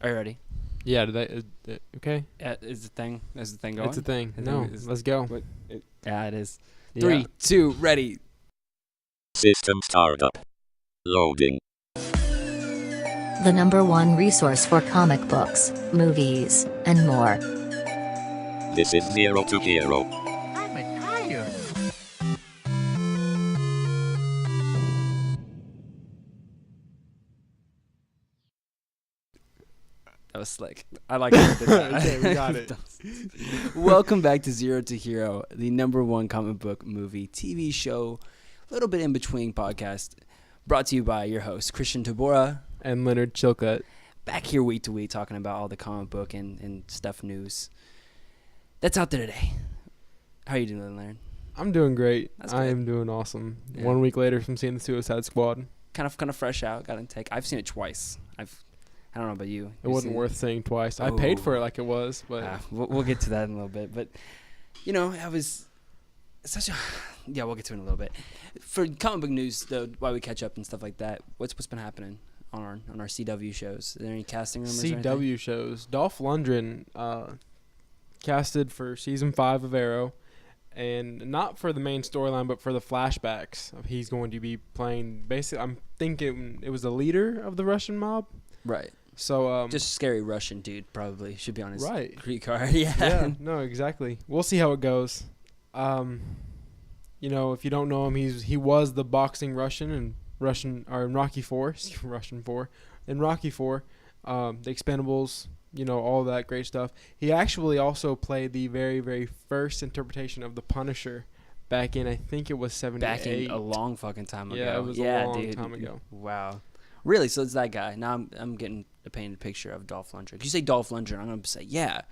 Are you ready? Yeah, okay? Is the thing going? It's a thing. I think No, it is. let's go. Yeah, it is. Yeah. 3, 2, ready. System startup. Loading. The #1 resource for comic books, movies, and more. This is Zero to Hero. I'm tired. That was slick. I like how you did that. Okay, we got it. Welcome back to Zero to Hero, the #1 comic book, movie, TV show, a little bit in between podcast, brought to you by your host, Christian Tabora. And Leonard Chilcutt. Back here week to week talking about all the comic book and stuff news that's out there today. How are you doing, Leonard? I'm doing great. That's I good. am doing awesome. Yeah. 1 week later from seeing the Suicide Squad. Kind of fresh out. Got to take. I've seen it twice. I don't know about you. It wasn't worth seeing twice. I paid for it like it was, but We'll get to that in a little bit. But I was such a we'll get to it in a little bit. For comic book news, though, while we catch up and stuff like that, what's been happening on our CW shows? Are there any casting rumors? or anything? CW shows. Dolph Lundgren casted for season 5 of Arrow, and not for the main storyline, but for the flashbacks. He's going to be playing. Basically, I'm thinking it was the leader of the Russian mob. Right. So Just scary Russian dude probably should be on his right. Greek card. Yeah. Yeah, no, exactly. We'll see how it goes. If you don't know him, he was the boxing Russian in Rocky 4, Russian 4, in Rocky 4, the Expendables, all that great stuff. He actually also played the very, very first interpretation of the Punisher back in, I think it was 78. Back in a long fucking time ago. Yeah, it was a long dude. time ago. Wow. Really? So it's that guy. Now I'm getting a painted picture of Dolph Lundgren. You say Dolph Lundgren, I'm going to say, yeah.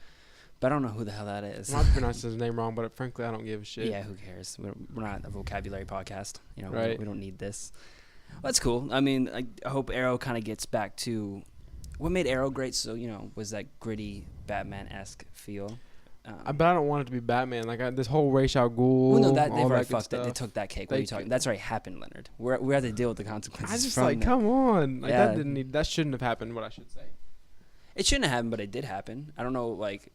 But I don't know who the hell that is. I might pronounce his name wrong, but frankly, I don't give a shit. Yeah, who cares? We're not a vocabulary podcast. Right. We don't need this. Well, that's cool. I mean, I hope Arrow kind of gets back to what made Arrow great. So, was that gritty Batman-esque feel. But I don't want it to be Batman. Like this whole Ra's al Ghul. Well, no, they've all already that good fucked it. They stuff. took that cake. What are you talking? That's already happened, Leonard. We have to deal with the consequences. I just from that. come on. Like Yeah. that shouldn't have happened. What I should say. It shouldn't have happened, but it did happen. I don't know, like,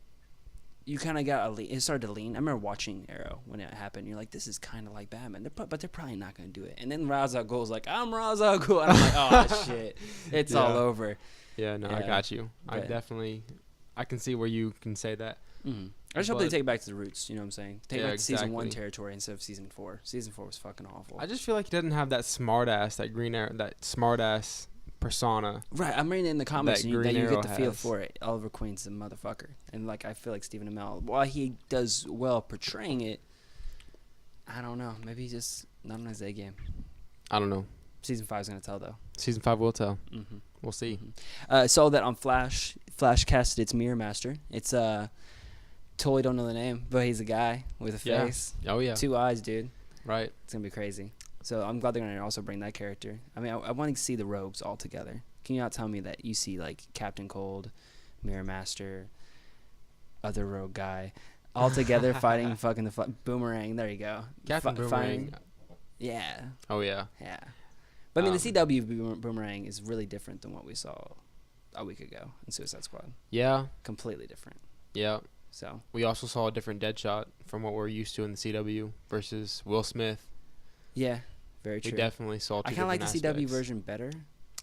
you kind of got it started to lean. I remember watching Arrow when it happened. You're like, this is kind of like Batman, but they're probably not going to do it. And then Ra's al Ghul's like, I'm Ra's al Ghul. And I'm like, oh, shit. It's all over. Yeah, no, I Yeah. got you. But- I can see where you can say that. Mm-hmm. I just hope they But- take it back to the roots. You know what I'm saying? Take it Yeah, back to season 1 exactly. territory instead of season 4. Season 4 was fucking awful. I just feel like he doesn't have that smart ass, that Green Arrow, that smart ass persona. Right, I'm reading in the comics That that Green you Arrow get the feel has. for it. Oliver Queen's a motherfucker. And, like, I feel like Stephen Amell, while he does well portraying it, I don't know. Maybe he's just not on his A game. I don't know. Season 5 is going to tell, though. Season 5 will tell. Mm-hmm. We'll see. Saw that on Flash. Flash casted its Mirror Master. It's totally don't know the name, but he's a guy with a Yeah. face, Oh yeah. 2 eyes, dude. Right. It's gonna be crazy. So I'm glad they're gonna also bring that character. I mean, I want to see the rogues all together. Can you not tell me that you see like Captain Cold, Mirror Master, other rogue guy, all together fighting fucking the Boomerang? There you go. Captain Boomerang. Yeah, Oh yeah. yeah. But I mean, the Um, CW Boomerang is really different than what we saw a week ago in Suicide Squad. Yeah. Completely different. Yeah. So We also saw a different Deadshot from what we're used to in the CW versus Will Smith. yeah, very We true. definitely saw two I kind of like the different CW aspects. version better.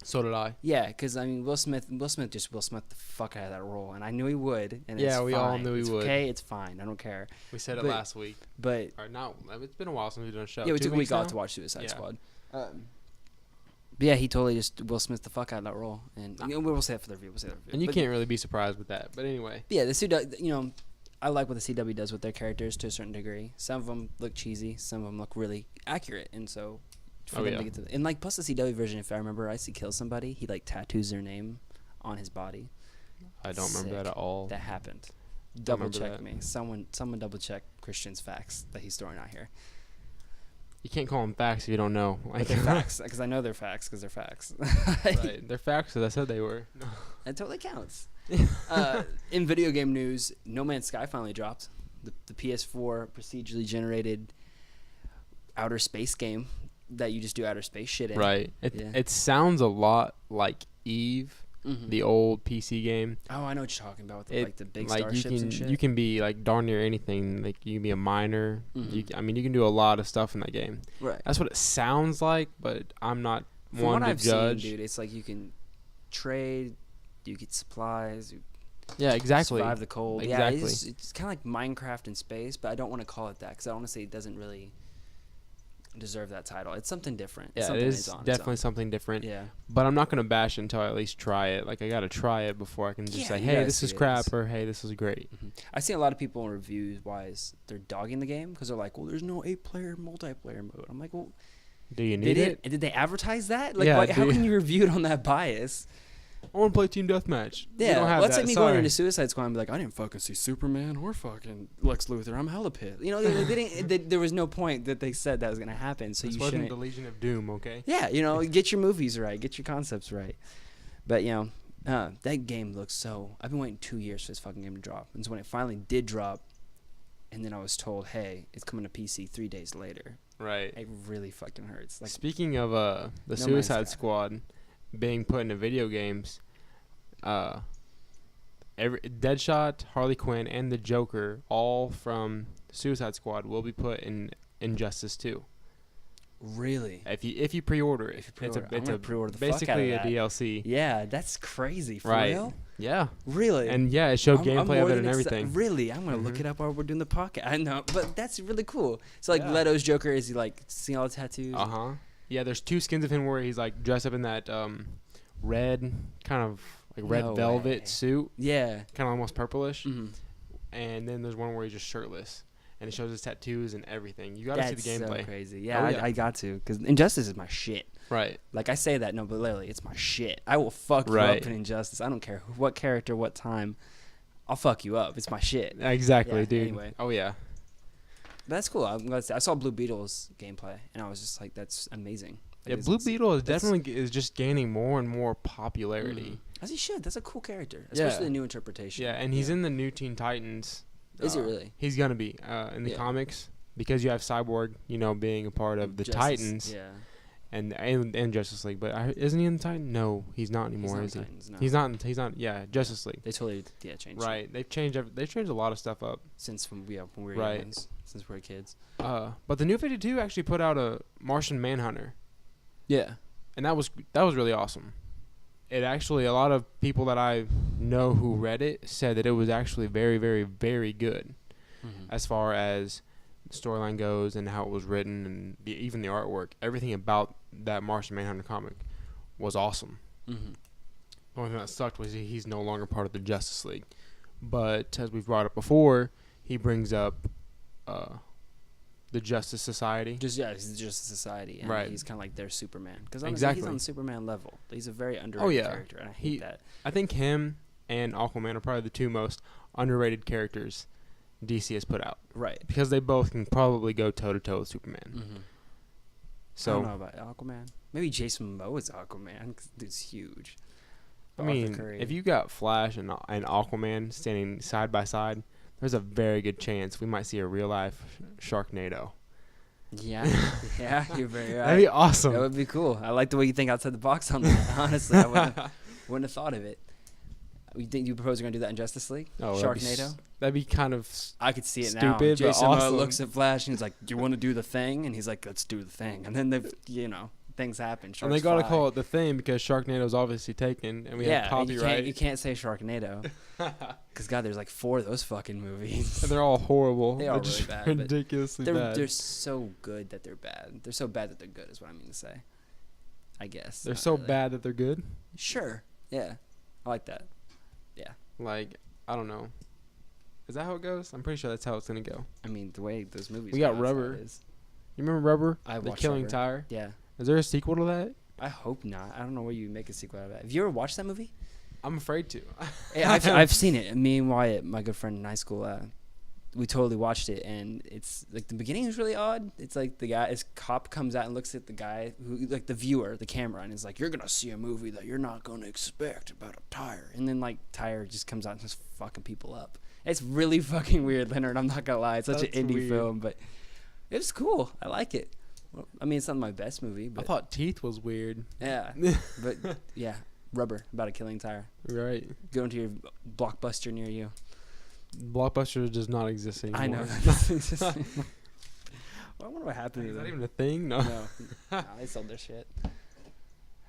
So did I. Yeah, because I mean, Will Smith just Will Smith the fuck out of that role, and I knew he would. And Yeah, it's we all fine. knew he It's would. Okay, it's fine. I don't care. We said it But- last week. But Or not. It's been a while since we've done a show. yeah, we 2 took a week weeks off now? to watch Suicide Yeah. Squad. But yeah, he totally just Will Smith the fuck out of that role, and we'll say that for the review. We'll say that for the review. And you But can't really be surprised with that. But anyway. yeah, the CW, I like what the CW does with their characters to a certain degree. Some of them look cheesy, some of them look really accurate, and so for Oh, them yeah. to get to and like plus the CW version, if I remember, Icy kills somebody, he like tattoos their name on his body. I don't remember that Sick. at all. That happened. Double remember check that. me. Someone double check Christian's facts that he's throwing out here. You can't call them facts if you don't know. But they're facts because I know they're facts because they're facts. Right. They're facts because I said they were. That totally counts. In video game news, No Man's Sky finally dropped. The PS4 procedurally generated outer space game that you just do outer space shit in. Right. Yeah. It sounds a lot like Eve the old PC game. Oh, I know what you're talking about. With the, It, like the big like starships you can and shit. you can be like darn near anything. Like you can be a miner. Mhm. I mean, you can do a lot of stuff in that game. Right. That's what it sounds like, but I'm not From one what to I've judge. seen, dude, it's like you can trade, you get supplies, you Yeah, exactly. survive the cold. Exactly. Yeah, it's kind of like Minecraft in space, but I don't want to call it that because I want to say it doesn't really deserve that title. It's something different. It's Yeah, it something is on its definitely own. something different. Yeah. But I'm not gonna bash it until I at least try it. Like I gotta try it before I can just Yeah, say, you hey, gotta this see is it. crap, or hey, this is great. I've seen a lot of people in reviews wise they're dogging the game because they're like, well, there's no 8-player multiplayer mode. I'm like, well, Do you need it? Did they advertise that? Like, Yeah, how do can you- you review it on that bias? I want to play Team Deathmatch. We Yeah, don't have let's that. like me going Sorry. into Suicide Squad and be like, I didn't fucking see Superman or fucking Lex Luthor. I'm hella pissed. You know, they didn't. There was no point that they said that was gonna happen. So This you wasn't shouldn't. the Legion of Doom, okay? Yeah, you know, get your movies right, get your concepts right. But you know, that game looks so. I've been waiting 2 years for this fucking game to drop, and so when it finally did drop, and then I was told, hey, it's coming to PC 3 days later. Right. It really fucking hurts. Like, Speaking of the Man's Suicide Sky. Squad being put into video games, Deadshot, Harley Quinn, and the Joker, all from Suicide Squad, will be put in Injustice 2. really? If you pre-order it, pre-order. I'm it's gonna a pre-order the fuck out of basically a that. DLC. Yeah, that's crazy. For Right. real? Yeah. Really? And yeah, it showed I'm gameplay of more it and than everything. Really? I'm gonna look Mhm. it up while we're doing the podcast. I know, but that's really cool. So like Yeah. Leto's Joker, is he like seeing all the tattoos? Uh huh. Yeah, there's two skins of him where he's like dressed up in that red kind of like red No velvet way. suit, Yeah. kind of almost purplish. Mm-hmm. And then there's one where he's just shirtless, and it shows his tattoos and everything. You gotta see the gameplay. so crazy. Yeah, Oh, yeah. I got to because Injustice is my shit. Right. Like I say that, no, but literally, it's my shit. I will fuck you Right. up in Injustice. I don't care what character, what time. I'll fuck you up. It's my shit. Exactly, Yeah, dude. anyway. Oh yeah. But that's cool. I'm glad to say. I saw Blue Beetle's gameplay, and I was just like, that's amazing. Yeah, Like, Blue it's- Beetle is that's- definitely is just gaining more and more popularity. Mhm. As he should. That's a cool character, especially Yeah. the new interpretation. Yeah, and he's in the new Teen Titans. Is he really? He's gonna be in the Yeah. comics because you have Cyborg, being a part of the Justice- Titans Yeah. and Justice League. But isn't he in the Titan? No, he's not anymore. He's not is he? Titans, no. He's not. He's not. Yeah, Justice League. They totally changed it Right. They've changed. They've changed a lot of stuff up. since when we were Right. youngins, since we were kids. But the New 52 actually put out a Martian Manhunter, Yeah. and that was really awesome. It actually, a lot of people that I know who read it said that it was actually very, very, very good as far as the storyline goes and how it was written and even the artwork. Everything about that Martian Manhunter comic was awesome. Mm-hmm. The only thing that sucked was he's no longer part of the Justice League. But as we've brought up before, he brings up the Justice Society. He's just a society, and Right. he's kind of like their Superman. Because Exactly. he's on the Superman level. He's a very underrated Oh, yeah. character, and I hate that. I think him and Aquaman are probably the two most underrated characters DC has put out Right. because they both can probably go toe to toe with Superman. Mm-hmm. I So don't know about Aquaman. Maybe Jason Momoa Aquaman. 'Cause dude's huge. I Arthur mean, Curry. if you got Flash and Aquaman standing side by side, there's a very good chance we might see a real life Sharknado. Yeah, yeah, you're very right. That'd be awesome. That would be cool. I like the way you think outside the box on that. Honestly, I wouldn't have thought of it. You think you propose you're gonna do that in Justice League? Sharknado? That'd be kind of I could see it now. stupid, but Jason Momoa awesome. looks at Flash and he's like, "Do you want to do the thing?" And he's like, "Let's do the thing." And then things happen. and they Sharks gotta fly. call it the thing because Sharknado's obviously taken and we have You copyright. can't say Sharknado because God, there's like 4 of those fucking movies. And they're all horrible. They They're are just really bad, but ridiculously they're bad. they're so good that they're bad. They're so bad that they're good is what I mean to say. I guess They're not so really. bad that they're good. Sure. Yeah. I like that. Like, I don't know. Is that how it goes? I'm pretty sure that's how it's gonna go. I mean, the way those movies. We got go, that's how it Rubber. is. You remember Rubber? I The watched Killing Rubber. Tire. Yeah. Is there a sequel to that? I hope not. I don't know where you make a sequel out of that. Have you ever watched that movie? I'm afraid to. Yeah, I've seen it. Me and Wyatt, my good friend in high school, we totally watched it, and it's like the beginning is really odd. It's like his cop comes out and looks at the guy who, like the viewer, the camera, and is like, "You're gonna see a movie that you're not gonna expect about a tire," and then like Tire just comes out and just fucking people up. It's really fucking weird, Leonard. I'm not gonna lie. It's such That's an indie weird. film, but it was cool. I like it. Well, I mean, it's not my best movie, I but thought Teeth was weird. yeah, but yeah, Rubber, about a killing tire. Right. Go into your Blockbuster near you. Blockbuster does not exist anymore. I know. Well, I wonder what happened to Is that them. even a thing? No. No. Nah, they sold their shit.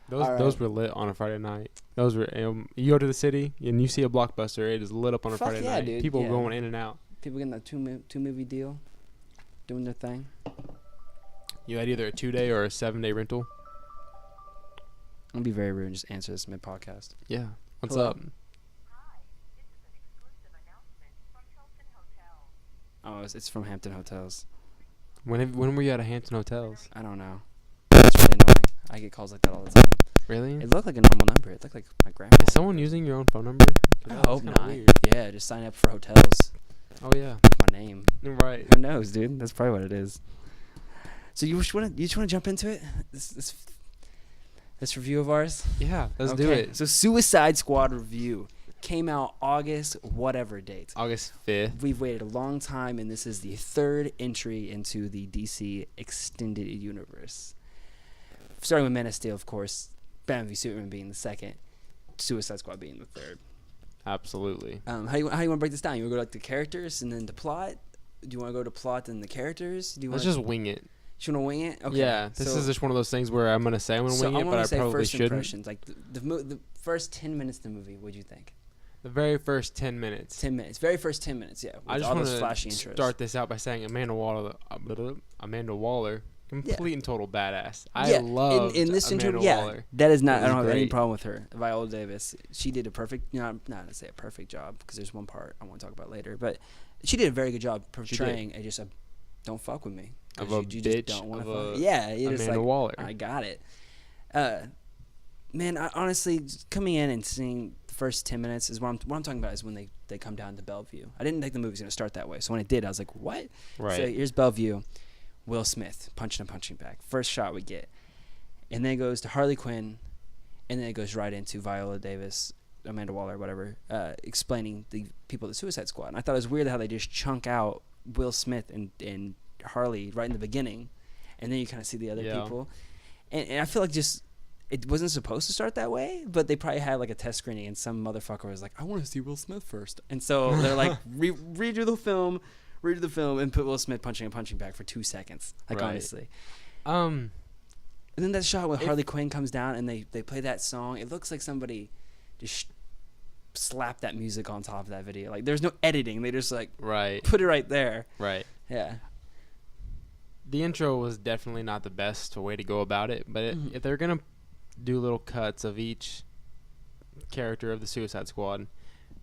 Those All those right. were lit on a Friday night. Those were you go to the city and you see a Blockbuster, it is lit up on a Fuck Friday yeah, night. dude, People yeah. going in and out. People getting that two movie deal, doing their thing. You had either a 2-day or a 7-day rental. I'll be very rude and just answer this mid podcast. Yeah. What's Hello. up? Oh, it's from Hampton Hotels. When were you at a Hampton Hotels? I don't know. It's really annoying. I get calls like that all the time. Really? It looked like a normal number. It looked like my grandma. Is someone using your own phone number? 'Cause I that's hope kinda not. weird. Yeah, just sign up for hotels Oh yeah. with my name. Right. Who knows, dude? That's probably what it is. So you just want to jump into it? This review of ours. Yeah. Let's do Okay, it. So Suicide Squad review came out August whatever date. August 5th. We've waited a long time, and this is the third entry into the DC extended universe. Starting with Man of Steel, of course, Batman v Superman being the second, Suicide Squad being the third. Absolutely. How do you want to break this down? You want to go like the characters and then the plot? Do you want to go to plot and the characters? Do you Let's want just wing it. you want to wing it? Okay. Yeah. This is just one of those things where I'm gonna say I'm gonna so wing I it, want but to I say probably first shouldn't. impressions, like the first 10 minutes of the movie. What'd you think? The very first 10 minutes. 10 minutes, very first 10 minutes. Yeah, with I just all want those flashy to intros. start this out by saying Amanda Waller, complete and total badass. I Yeah, love in this Amanda intro. Yeah, Waller. that is not. It I don't was have any great. problem with her. Viola Davis. She did a perfect. Not to say a perfect job because there's one part I want to talk about later, but she did a very good job portraying a just a don't fuck with me. 'Cause Of a you bitch just don't want of to a fuck. Yeah, you're just Amanda like, Waller. I got it. Man, I honestly coming in and seeing the first 10 minutes is what I'm talking about is when they come down to Bellevue. I didn't think the movie was gonna start that way, so when it did, I was like, what? Right. So here's Bellevue, Will Smith punching and punching back. First shot we get, and then it goes to Harley Quinn, and then it goes right into Viola Davis, Amanda Waller, whatever, explaining the people of the Suicide Squad. And I thought it was weird how they just chunk out Will Smith and Harley right in the beginning, and then you kind of see the other Yeah. people. And I feel like just it wasn't supposed to start that way, but they probably had like a test screening, and some motherfucker was like, "I want to see Will Smith first. And so they're like, redo the film, and put Will Smith punching and punching back for 2 seconds. Like Right. honestly. Um, And then that shot where If- Harley Quinn comes down and they play that song. It looks like somebody just slapped that music on top of that video. Like there's no editing. They just like right, put it right there. right. Yeah. The intro was definitely not the best way to go about it, but Mhm. if they're gonna do little cuts of each character of the Suicide Squad,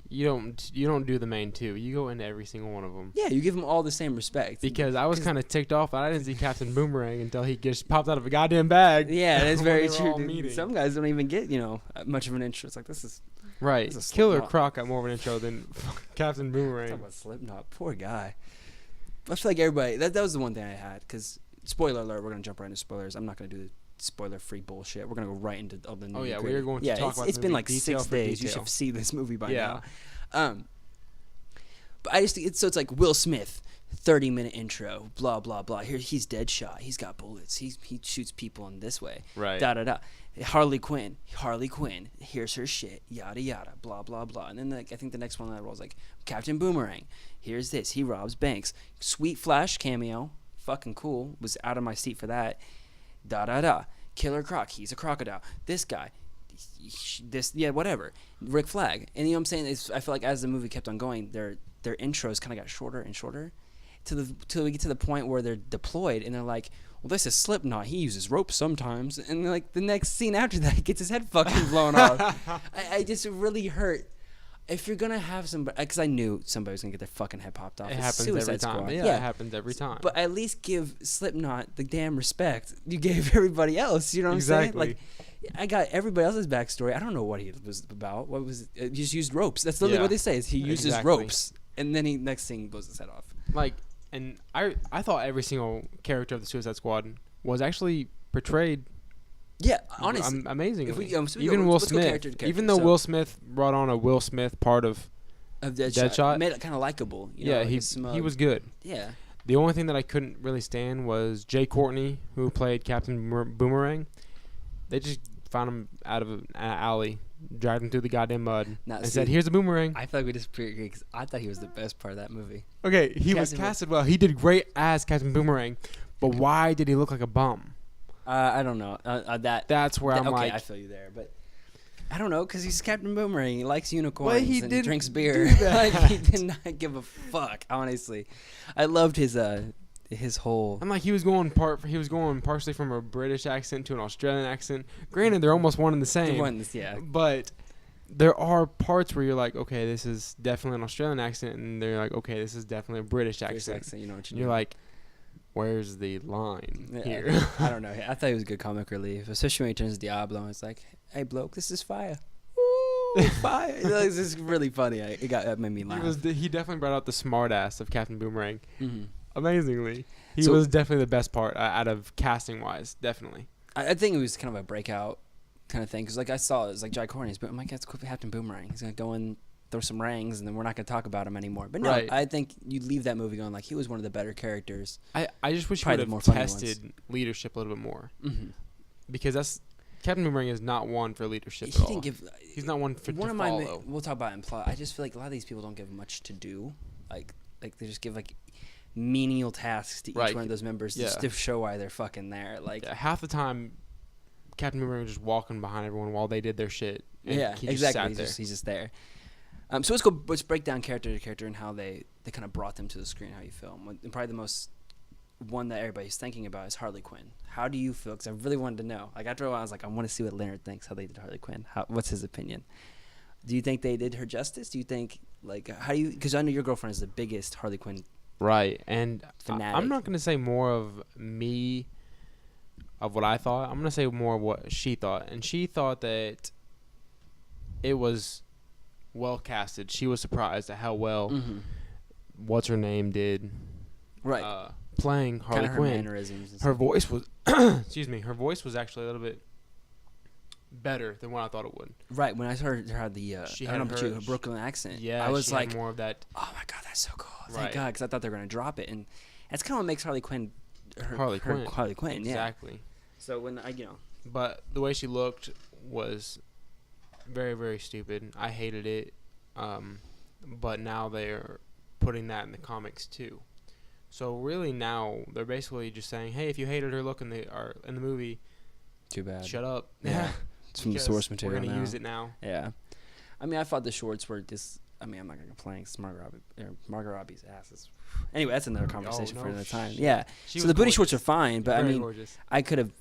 you don't do the main two. You go into every single one of them. Yeah, you give them all the same respect. Because I was kind of ticked off. I didn't see Captain Boomerang until he just popped out of a goddamn bag. Yeah, that's when very they were true. all dude. meeting. Some guys don't even get, much of an intro. It's like this is Right. That's a Killer Slipknot. Croc got more of an intro than Captain talk Boomerang. about Slipknot. Poor guy. I feel like everybody that was the one thing I had because spoiler alert, we're gonna jump right into spoilers. I'm not gonna do the spoiler-free bullshit. We're gonna go right into all the. Oh, yeah, nitty-gritty. we are going to talk about it's the been movie like detail 6 for days. You detail. should see this movie by Yeah. now. But I just it's like Will Smith, 30-minute intro, blah blah blah. Here he's Deadshot. He's got bullets. He shoots people in this way. Right. Da da da. Harley Quinn. Here's her shit. Yada yada. Blah blah blah. And then I think the next one that rolls like Captain Boomerang. Here's this. He robs banks. Sweet Flash cameo. Fucking cool. Was out of my seat for that. Da da da. Killer Croc. He's a crocodile. This guy. Whatever. Rick Flag. And you know what I'm saying? I feel like as the movie kept on going, their intros kind of got shorter and shorter till we get to the point where they're deployed and they're like, well, this is Slipknot. He uses ropes sometimes. And like the next scene after that, he gets his head fucking blown off. I just really hurt. If you're gonna have somebody, because I knew somebody was gonna get their fucking head popped off. It It's happens every Suicide time. Squad. Yeah, it happens every time. But at least give Slipknot the damn respect you gave everybody else. You know what I'm saying? Exactly. Like, I got everybody else's backstory. I don't know what he was about. What was it? He just used ropes. That's literally Yeah. what they say. Is he uses Exactly. ropes, and then he next thing blows his head off. Like, and I thought every single character of the Suicide Squad was actually portrayed Yeah, honestly. amazingly. if we- so we Even go- Will let's go Smith. character to character. Even though So- Will Smith brought on a Will Smith part of Of Deadshot. Deadshot? Made it kind of likable. You know, yeah, like a he smug- was good. Yeah. The only thing that I couldn't really stand was Jay Courtney, who played Captain Boomerang. They just found him out of an alley, dragged him through the goddamn mud, Now, and see, said, "Here's a boomerang." I feel like we just agree because I thought he was the best part of that movie. Okay, he was Captain casted well. He did great as Captain Boomerang, but why did he look like a bum? I don't know. That's where I'm okay, like, I feel you there, but I don't know because he's Captain Boomerang. He likes unicorns he and didn't drinks beer. do that. Like he did not give a fuck. Honestly, I loved his whole. I'm like, he was going partially from a British accent to an Australian accent. Granted, they're almost one and the same. Yeah. But there are parts where you're like, okay, this is definitely an Australian accent, and they're like, okay, this is definitely a British accent. You know what And you're like, where's the line Yeah, here? I don't know. I thought he was a good comic relief, especially when he turns Diablo and it's like, "Hey, bloke, this is fire." Ooh, fire! It's just really funny. It made me laugh. He definitely brought out the smart ass of Captain Boomerang. Mm-hmm. Amazingly. He So- was definitely the best part out of casting wise, definitely. I think it was kind of a breakout kind of thing because, like, I saw it was like Jai Courtney's, but I'm like, that's Captain Boomerang. He's gonna go and throw some rings, and then we're not gonna talk about him anymore. But no, Right. I think you leave that movie going like he was one of the better characters. I just wish he Probably would the more have funny tested leadership a little bit more. Mm-hmm. Because Captain Boomerang is not one for leadership He at all. didn't give. He's not one for One to of my follow. we'll talk about it in plot. I just feel like a lot of these people don't give much to do. Like they just give like menial tasks to each Right. one of those members just to show why they're fucking there. Like Yeah, half the time, Captain Boomerang was just walking behind everyone while they did their shit. And yeah, he just exactly. sat He's there. just there. So let's break down character to character and how they kind of brought them to the screen. How you feel. And probably the most one that everybody's thinking about is Harley Quinn. How do you feel? Because I really wanted to know. Like after a while, I was like, I want to see what Leonard thinks how they did Harley Quinn. What's his opinion? Do you think they did her justice? Do you think like how do you? Because I know your girlfriend is the biggest Harley Quinn. Right, and Fanatic. I'm not going to say more of me, of what I thought. I'm going to say more of what she thought. And she thought that it was well casted. She was surprised at how well what's-her-name did Right. playing Harley Kinda her Quinn. mannerisms. And Her stuff. voice was, excuse me, her voice was actually a little bit better than what I thought it would. Right. When I heard her had the She I had don't know, her- her Brooklyn accent. Yeah, I was she had like, more of that oh my god, that's so cool. Thank Right. God, because I thought they were gonna drop it, and that's kind of what makes Harley Quinn. Harley Quinn. Harley Quinn. Yeah. Exactly. So when But the way she looked was very, very stupid. I hated it. But now they're putting that in the comics too. So really now they're basically just saying, hey, if you hated her look in the movie, too bad. shut up. Yeah. It's from the Because source material. We're gonna now. use it now. Yeah. I mean, I thought the shorts were just. I mean, I'm not gonna complain. 'Cause Margot Robbie's ass is. Anyway, that's another conversation for no, another time. shit. Yeah. She So was the booty gorgeous. shorts are fine, but I Very mean, gorgeous.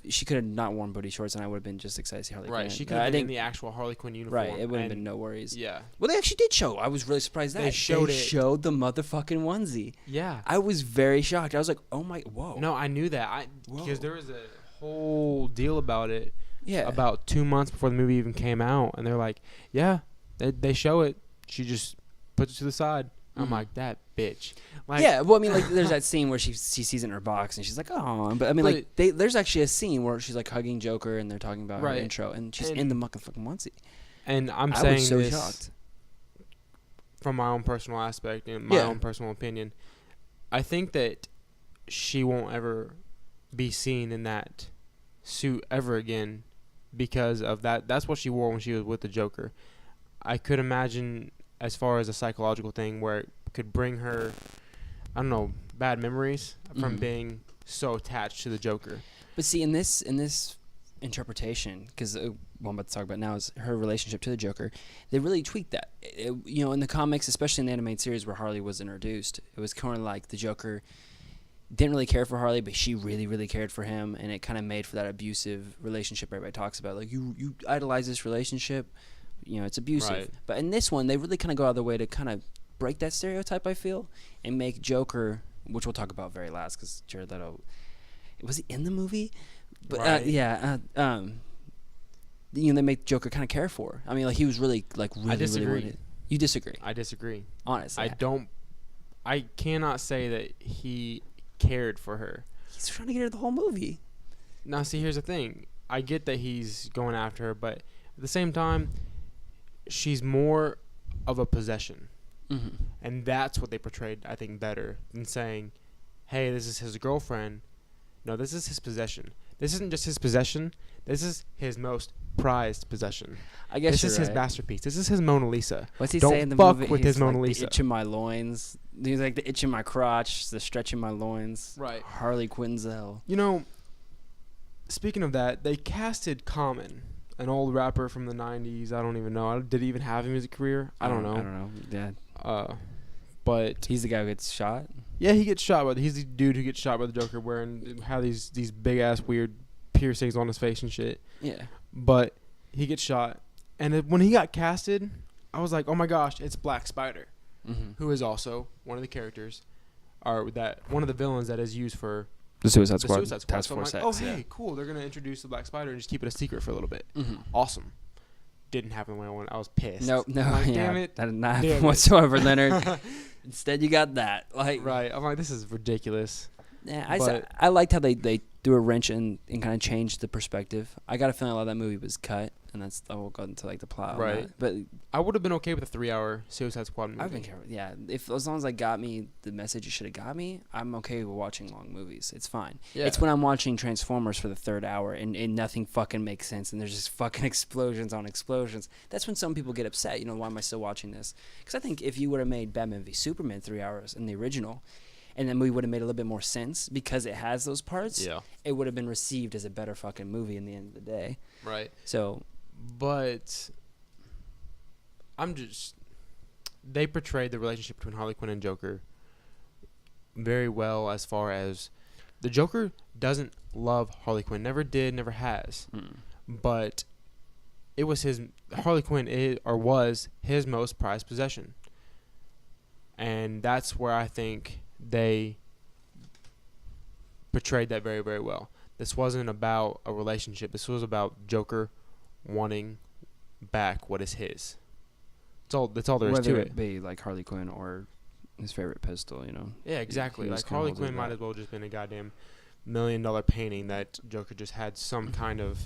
she could have not worn booty shorts, and I would have been just excited to see Harley Quinn. Right, she could I have been in think the actual Harley Quinn uniform. right. It would have and- been no worries. Yeah, Well, they actually did show. I was really surprised that They showed it. showed the motherfucking onesie. yeah. I was very shocked. I was like, "Oh my, whoa!" No, I knew that. Whoa. Because there was a whole deal about it yeah, about 2 months before the movie even came out, and they're like, "Yeah, they show it. She just puts it to the side." I'm Mhm. like, "That bitch." Like, yeah. Well, I mean, like, there's that scene where she sees it in her box, and she's like, "Oh," but I mean, like, there's actually a scene where she's like hugging Joker, and they're talking about her Right. intro, and she's And- in the motherfucking onesie. And I'm I saying was so this shocked. from my own personal aspect and my Yeah. own personal opinion. I think that she won't ever be seen in that suit ever again because of that. That's what she wore when she was with the Joker. I could imagine, as far as a psychological thing, where it could bring her, I don't know, bad memories from Mhm. being so attached to the Joker. But see, in this interpretation, because what I'm about to talk about now is her relationship to the Joker, they really tweaked that. In the comics, especially in the animated series where Harley was introduced, it was kind of like the Joker didn't really care for Harley, but she really, really cared for him, and it kind of made for that abusive relationship everybody talks about. Like, you idolize this relationship, it's abusive. Right. But in this one, they really kind of go out of their way to kind of break that stereotype, I feel, and make Joker, which we'll talk about very last, because Jared Leto, was he in the movie? But Right. they make Joker kind of care for. I mean, like, he was really really disagree. really wanted. You disagree? I disagree. Honestly, I cannot say that he cared for her. he's trying to get her the whole movie. Now, see, here's the thing. I get that he's going after her, but at the same time, she's more of a possession. Mm-hmm. And that's what they portrayed, I think, better than saying, hey, this is his girlfriend. No, this is his possession. this isn't just his possession. This is his most prized possession. I guess This you're is his right. masterpiece. This is his Mona Lisa. What's he Don't say in the fuck movie? with He's his Mona like, Lisa. The itch in my loins. He's like the itch in my crotch, the stretch in my loins. Right. Harley Quinzel. You know, speaking of that, they casted Common, an old rapper from the 90s. I don't even know. Did he even have a music career? I don't know. I don't know. Yeah. But He's the guy who gets shot. yeah, he gets shot by. He's the dude who gets shot by the Joker, wearing have these big ass weird piercings on his face and shit. Yeah. But he gets shot, and when he got casted, I was like, oh my gosh, it's Black Spider, Mm-hmm. who is also one of the characters, or that one of the villains that is used for The Suicide the Squad. Suicide Squad. Task So I'm Force like, X. oh hey, cool, they're gonna introduce the Black Spider and just keep it a secret for a little bit. Mm-hmm. Awesome. Didn't happen the way I wanted. I was pissed. Nope. No. I'm like, Yeah. damn it. That did not Damn happen it. whatsoever, Leonard. Instead, you got that. Like. Right. I'm like, this is ridiculous. Yeah, But- I liked how they threw a wrench in and kind of changed the perspective. I got a feeling a lot of that movie was cut, and I won't go into like the plot. on Right. that. But I would have been okay with a 3-hour Suicide Squad movie. I've been careful. Yeah, if as long as I got me the message it should have got me, I'm okay with watching long movies. It's fine. Yeah. It's when I'm watching Transformers for the third hour and nothing fucking makes sense and there's just fucking explosions on explosions. That's when some people get upset. You know, why am I still watching this? Because I think if you would have made Batman v Superman 3 hours in the original, and then we would have made a little bit more sense because it has those parts, Yeah. it would have been received as a better fucking movie in the end of the day. Right. So But they portrayed the relationship between Harley Quinn and Joker very well, as far as the Joker doesn't love Harley Quinn, never did, never has. But it was Harley Quinn was his most prized possession. And that's where I think they portrayed that very, very well. This wasn't about a relationship. This was about Joker wanting back what is his. That's all there is whether to it it. be like Harley Quinn or his favorite pistol, you know. Yeah, exactly. he was Like kinda Harley holding Quinn might back. as well just been a goddamn $1 million painting that Joker just had some kind of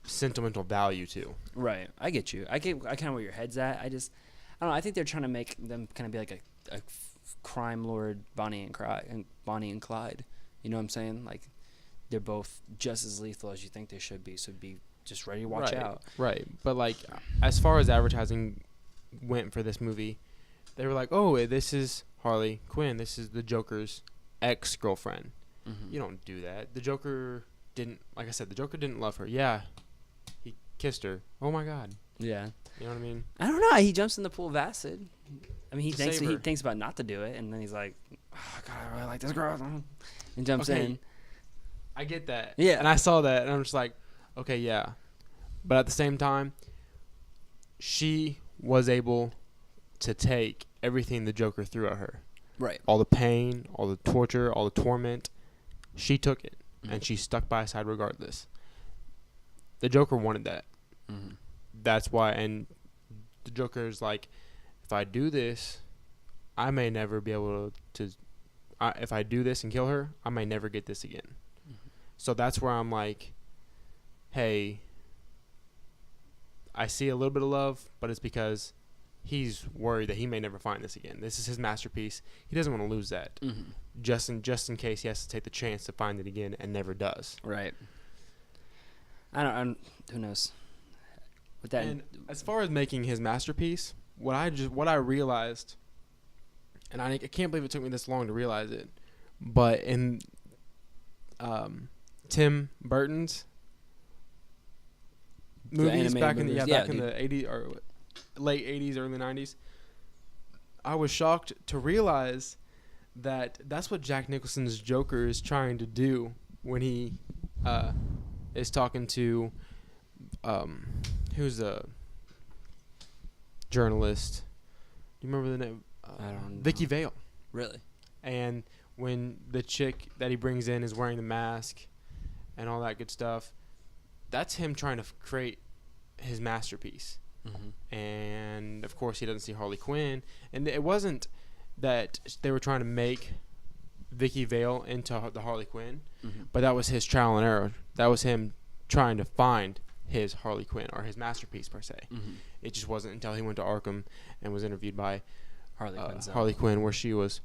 sentimental value to. Right. I get you. I kind of where your head's at. I don't know. I think they're trying to make them kind of be like a crime lord, Bonnie and Clyde. You know what I'm saying? Like they're both just as lethal as you think they should be. So be just ready to watch out. Right. But like, as far as advertising went for this movie, they were like, "Oh, this is Harley Quinn. This is the Joker's ex-girlfriend." Mm-hmm. You don't do that. The Joker didn't, like I said, the Joker didn't love her. Yeah, he kissed her. Oh my God. Yeah. You know what I mean? I don't know. He jumps in the pool of acid. I mean, he To thinks save he her. thinks about not to do it, and then he's like, "Oh God, I really like this girl," and jumps Okay. in. I get that. Yeah. And I saw that, and I'm just like, okay, yeah. But at the same time, she was able to take everything the Joker threw at her. Right. All the pain, all the torture, all the torment. She took it, Mm-hmm. and she stuck by his side regardless. The Joker wanted that. Mm-hmm. That's why, and the Joker's like, if I do this, I may never be able to if I do this and kill her, I may never get this again. So that's where I'm like, hey, I see a little bit of love, but it's because he's worried that he may never find this again. This is his masterpiece. He doesn't want to lose that. Mm-hmm. Just in case he has to take the chance to find it again and never does. Right. I don't. Who knows? With that. And as far as making his masterpiece, what I realized, and I can't believe it took me this long to realize it, but in Tim Burton's movies animated back movies. in Yeah, the 80s or late 80s, early 90s, I was shocked to realize that that's what Jack Nicholson's Joker is trying to do when he is talking to who's the journalist? Do you remember the name? I don't Vicky know. Vale. Really. And when the chick that he brings in is wearing the mask and all that good stuff, that's him trying to create his masterpiece. Mm-hmm. And of course he doesn't see Harley Quinn, and it wasn't that they were trying to make Vicky Vale into the Harley Quinn, Mm-hmm. but that was his trial and error. That was him trying to find his Harley Quinn, or his masterpiece per se. Mm-hmm. It just wasn't until he went to Arkham and was interviewed by Harley Quinn, where she was,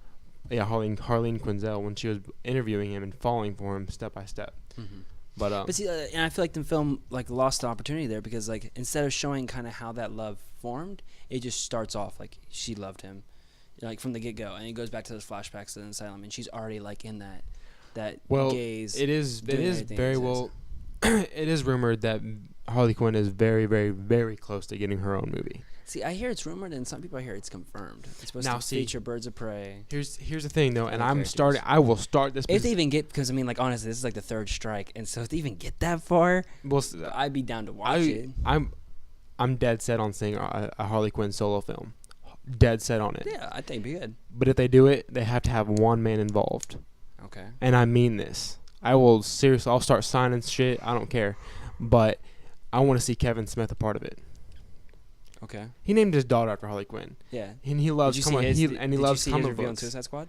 Harleen Quinzel, when she was interviewing him and falling for him step by step. Mm-hmm. But But see, and I feel like the film like lost the opportunity there because like instead of showing kind of how that love formed, it just starts off like she loved him, like from the get go, and it goes back to those flashbacks to the asylum, and she's already like in that well, gaze. it is doing everything very he says. well. It is rumored that Harley Quinn is very, very, very close to getting her own movie. See, I hear it's rumored, and some people I hear it's confirmed. It's supposed Now, to see, feature Birds of Prey. Here's the thing though, and Other I'm characters. starting. I will start this. If they even get, because I mean, like honestly, this is like the third strike, and so if they even get that far, well, I'd be down to watch it. I'm dead set on seeing a Harley Quinn solo film. Dead set on it. Yeah, I think it'd be good. But if they do it, they have to have one man involved. Okay. And I mean this. I will seriously. I'll start signing shit. I don't care. But I want to see Kevin Smith a part of it. Okay. He named his daughter after Harley Quinn. Yeah. And he loves Did you see comic. his? He Did loves you see his comic review on books. Suicide Squad?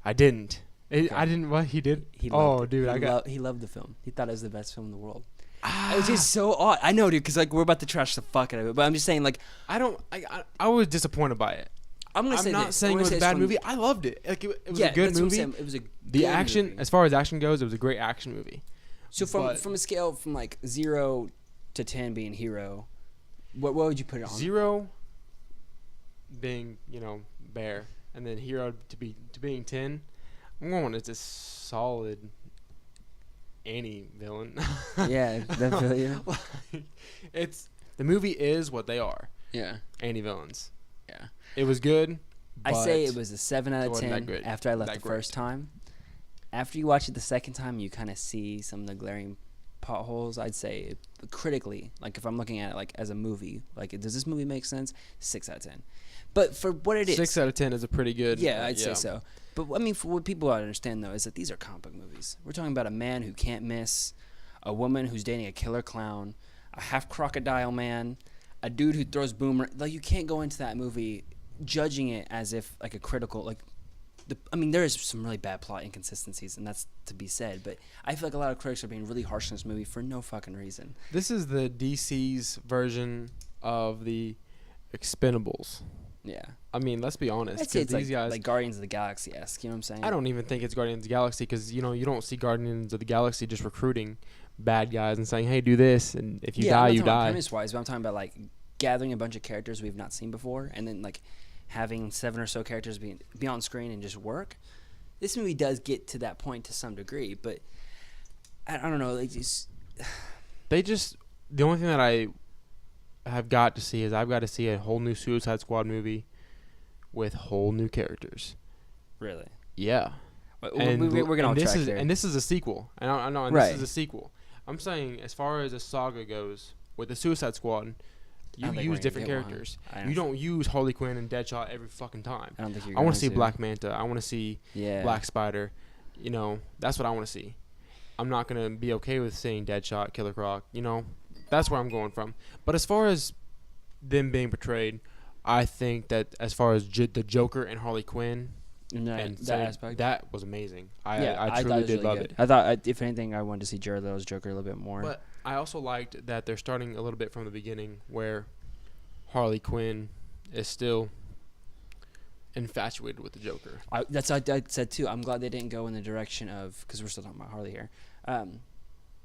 I didn't. Okay. I didn't. What he did? He loved it. Dude, He loved the film. He thought it was the best film in the world. It was just so odd. I know, dude, because like we're about to trash the fuck out of it. But I'm just saying, like, I was disappointed by it. I'm gonna I'm say not this. saying I'm it gonna was say a this bad from- movie. I loved it. Like it was Yeah, a good that's what I'm movie. saying. It was a The good action, movie. as far as action goes, it was a great action movie. So but- from a scale from like 0 to 10 being hero, what would you put it on? 0 being, bear, and then hero to being 10. I'm going with a solid any villain. Yeah, that feel you. It's the movie is what they are. Yeah, Anti villains. yeah. It was good. I say but it was a 7 out it of wasn't 10 that good. after I left That the first time. After you watch it the second time, you kind of see some of the glaring potholes. I'd say critically, like if I'm looking at it like as a movie, like does this movie make sense? 6 out of 10. But for what it is, 6 out of 10 is a pretty good. yeah, I'd say so. But I mean, for what people ought to understand though is that these are comic book movies. We're talking about a man who can't miss, a woman who's dating a killer clown, a half crocodile man, a dude who throws boomerang. Like you can't go into that movie judging it as if like a critical like. I mean, there is some really bad plot inconsistencies, and that's to be said. But I feel like a lot of critics are being really harsh on this movie for no fucking reason. This is the DC's version of the Expendables. Yeah, I mean, let's be honest. I'd say 'cause it's these like, guys, like Guardians of the Galaxy-esque. You know what I'm saying? I don't even think it's Guardians of the Galaxy because you don't see Guardians of the Galaxy just recruiting bad guys and saying, "Hey, do this," and if you die, you die. Premise-wise, but I'm talking about like gathering a bunch of characters we've not seen before, and then like having 7 or so characters be on screen and just work. This movie does get to that point to some degree, but I don't know. Like just The only thing that I have got to see is I've got to see a whole new Suicide Squad movie with whole new characters. really, Yeah. we're gonna all this track is there. and this is a sequel. And I know and Right. this is a sequel. I'm saying as far as a saga goes with the Suicide Squad, I you don't think we're use gonna different get one. characters. I You don't use Harley Quinn and Deadshot every fucking time. I don't think you're. I want going to see Black Manta. I want to see Yeah. Black Spider. That's what I want to see. I'm not going to be okay with seeing Deadshot, Killer Croc. That's where I'm going from. But as far as them being portrayed, I think that as far as the Joker and Harley Quinn And and that saying- aspect. that was amazing. I thought truly it was did really love good. it. I thought, if anything, I wanted to see Jared Leto's Joker a little bit more. But I also liked that they're starting a little bit from the beginning where Harley Quinn is still infatuated with the Joker. That's what I said too. I'm glad they didn't go in the direction of, because we're still talking about Harley here,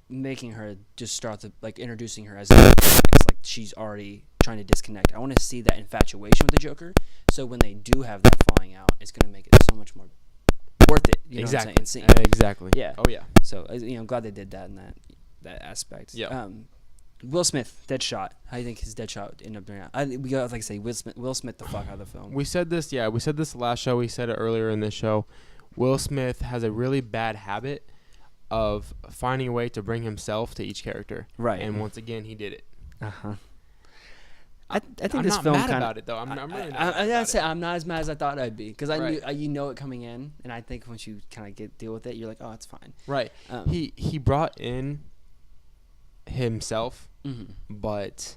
making her just start to like introducing her as like she's already trying to disconnect. I want to see that infatuation with the Joker. So when they do have that falling out, it's gonna make it so much more worth it. You know Exactly. what I'm saying? And seeing. Exactly. Yeah. Oh yeah. So I'm glad they did that in that aspect. Yeah. Will Smith, Deadshot. How do you think his Deadshot ended up doing? We got like I say, Will Smith the fuck out of the film. We said this. Yeah, we said this last show. We said it earlier in this show. Will Smith has a really bad habit of finding a way to bring himself to each character. Right. And once again, he did it. Uh-huh. I think I'm this not film mad kinda, about it though. I'm really not I mad gotta about say it. I'm not as mad as I thought I'd be because I Right. knew you know it coming in, and I think once you kind of deal with it, you're like, oh, it's fine. Right. Um, He brought in himself, mhm. but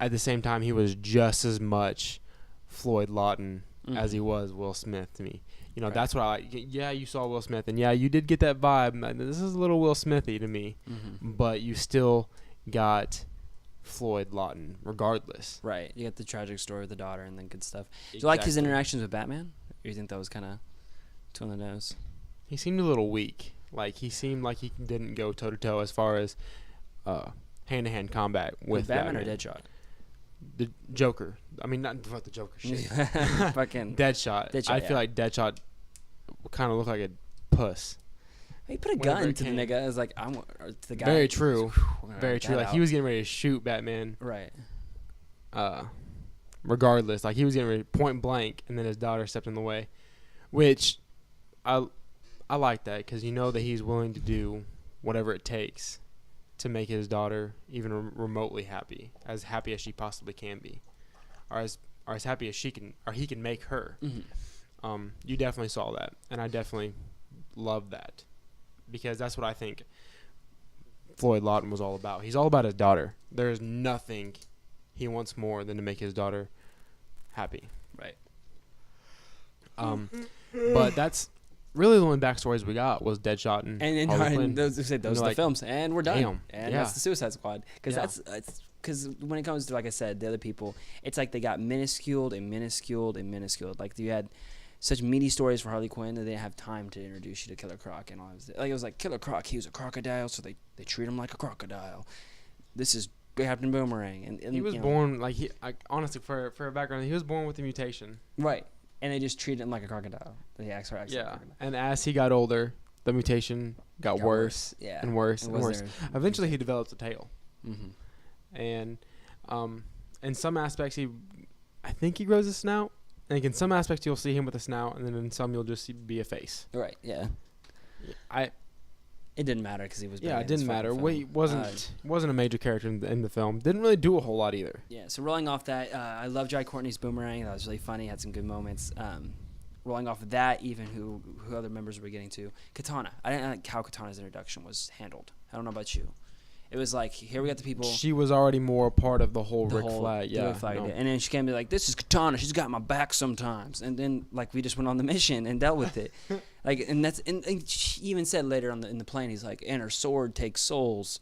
at the same time, he was just as much Floyd Lawton as he was Will Smith to me. Right. That's what I like. Yeah, you saw Will Smith, and yeah, you did get that vibe. This is a little Will Smithy to me, but you still got Floyd Lawton, regardless. Right. You got the tragic story with the daughter and then good stuff. Do you like his interactions with Batman? Or you think that was kind of too on the nose? He seemed a little weak. Like he seemed like he didn't go toe to toe as far as hand-to-hand combat with Batman Batman. or Deadshot. The Joker. I mean, not the Joker. Shit. Fucking. Deadshot. Deadshot, I yeah. feel like Deadshot kind of looked like a puss. He put a Whenever gun it to the came. nigga. It was like, I'm or to the guy. Very true. We're gonna Very get true. that Like out. he was getting ready to shoot Batman. Right. Regardless, like he was getting ready point blank, and then his daughter stepped in the way, which I like that because you know that he's willing to do whatever it takes to make his daughter even remotely happy as she possibly can be, or as happy as she can or he can make her. Mm-hmm. You definitely saw that, and I definitely love that because that's what I think Floyd Lawton was all about. He's all about his daughter. There is nothing he wants more than to make his daughter happy. Right. But that's really the only backstories we got was Deadshot and Harley Quinn. those are the like, films, and we're done. damn, And yeah. that's the Suicide Squad. Because Yeah. because when it comes to, like I said, the other people, it's like they got minusculed. Like you had such meaty stories for Harley Quinn that they didn't have time to introduce you to Killer Croc and all of that. Like it was like Killer Croc, he was a crocodile, so they treat him like a crocodile. This is Captain Boomerang, and he was you know, born like honestly for a background, he was born with a mutation. right, and they just treated him like a crocodile. He acts like a crocodile. And as he got older, the mutation got worse Yeah, and worse It and was worse. there. Eventually, he develops a tail, Mm-hmm. and in some aspects, I think he grows a snout. Like in some aspects, you'll see him with a snout, and then in some, you'll just be a face. Right. Yeah. It didn't matter because he was. Yeah, Batman it in didn't this fucking matter. film. Wait, wasn't a major character in the film. Didn't really do a whole lot either. Yeah, so rolling off that, I love Jai Courtney's Boomerang. That was really funny. Had some good moments. Rolling off of that, even who other members were getting to. Katana. I didn't like how Katana's introduction was handled. I don't know about you. It was like, here we got the people. She was already more a part of the whole Rick Flag. the Yeah, Rick Flag no. idea. And then she came be like, this is Katana. She's got my back sometimes. And then like we just went on the mission and dealt with it. Like, and that's and she even said later in the plane, he's like, and her sword takes souls.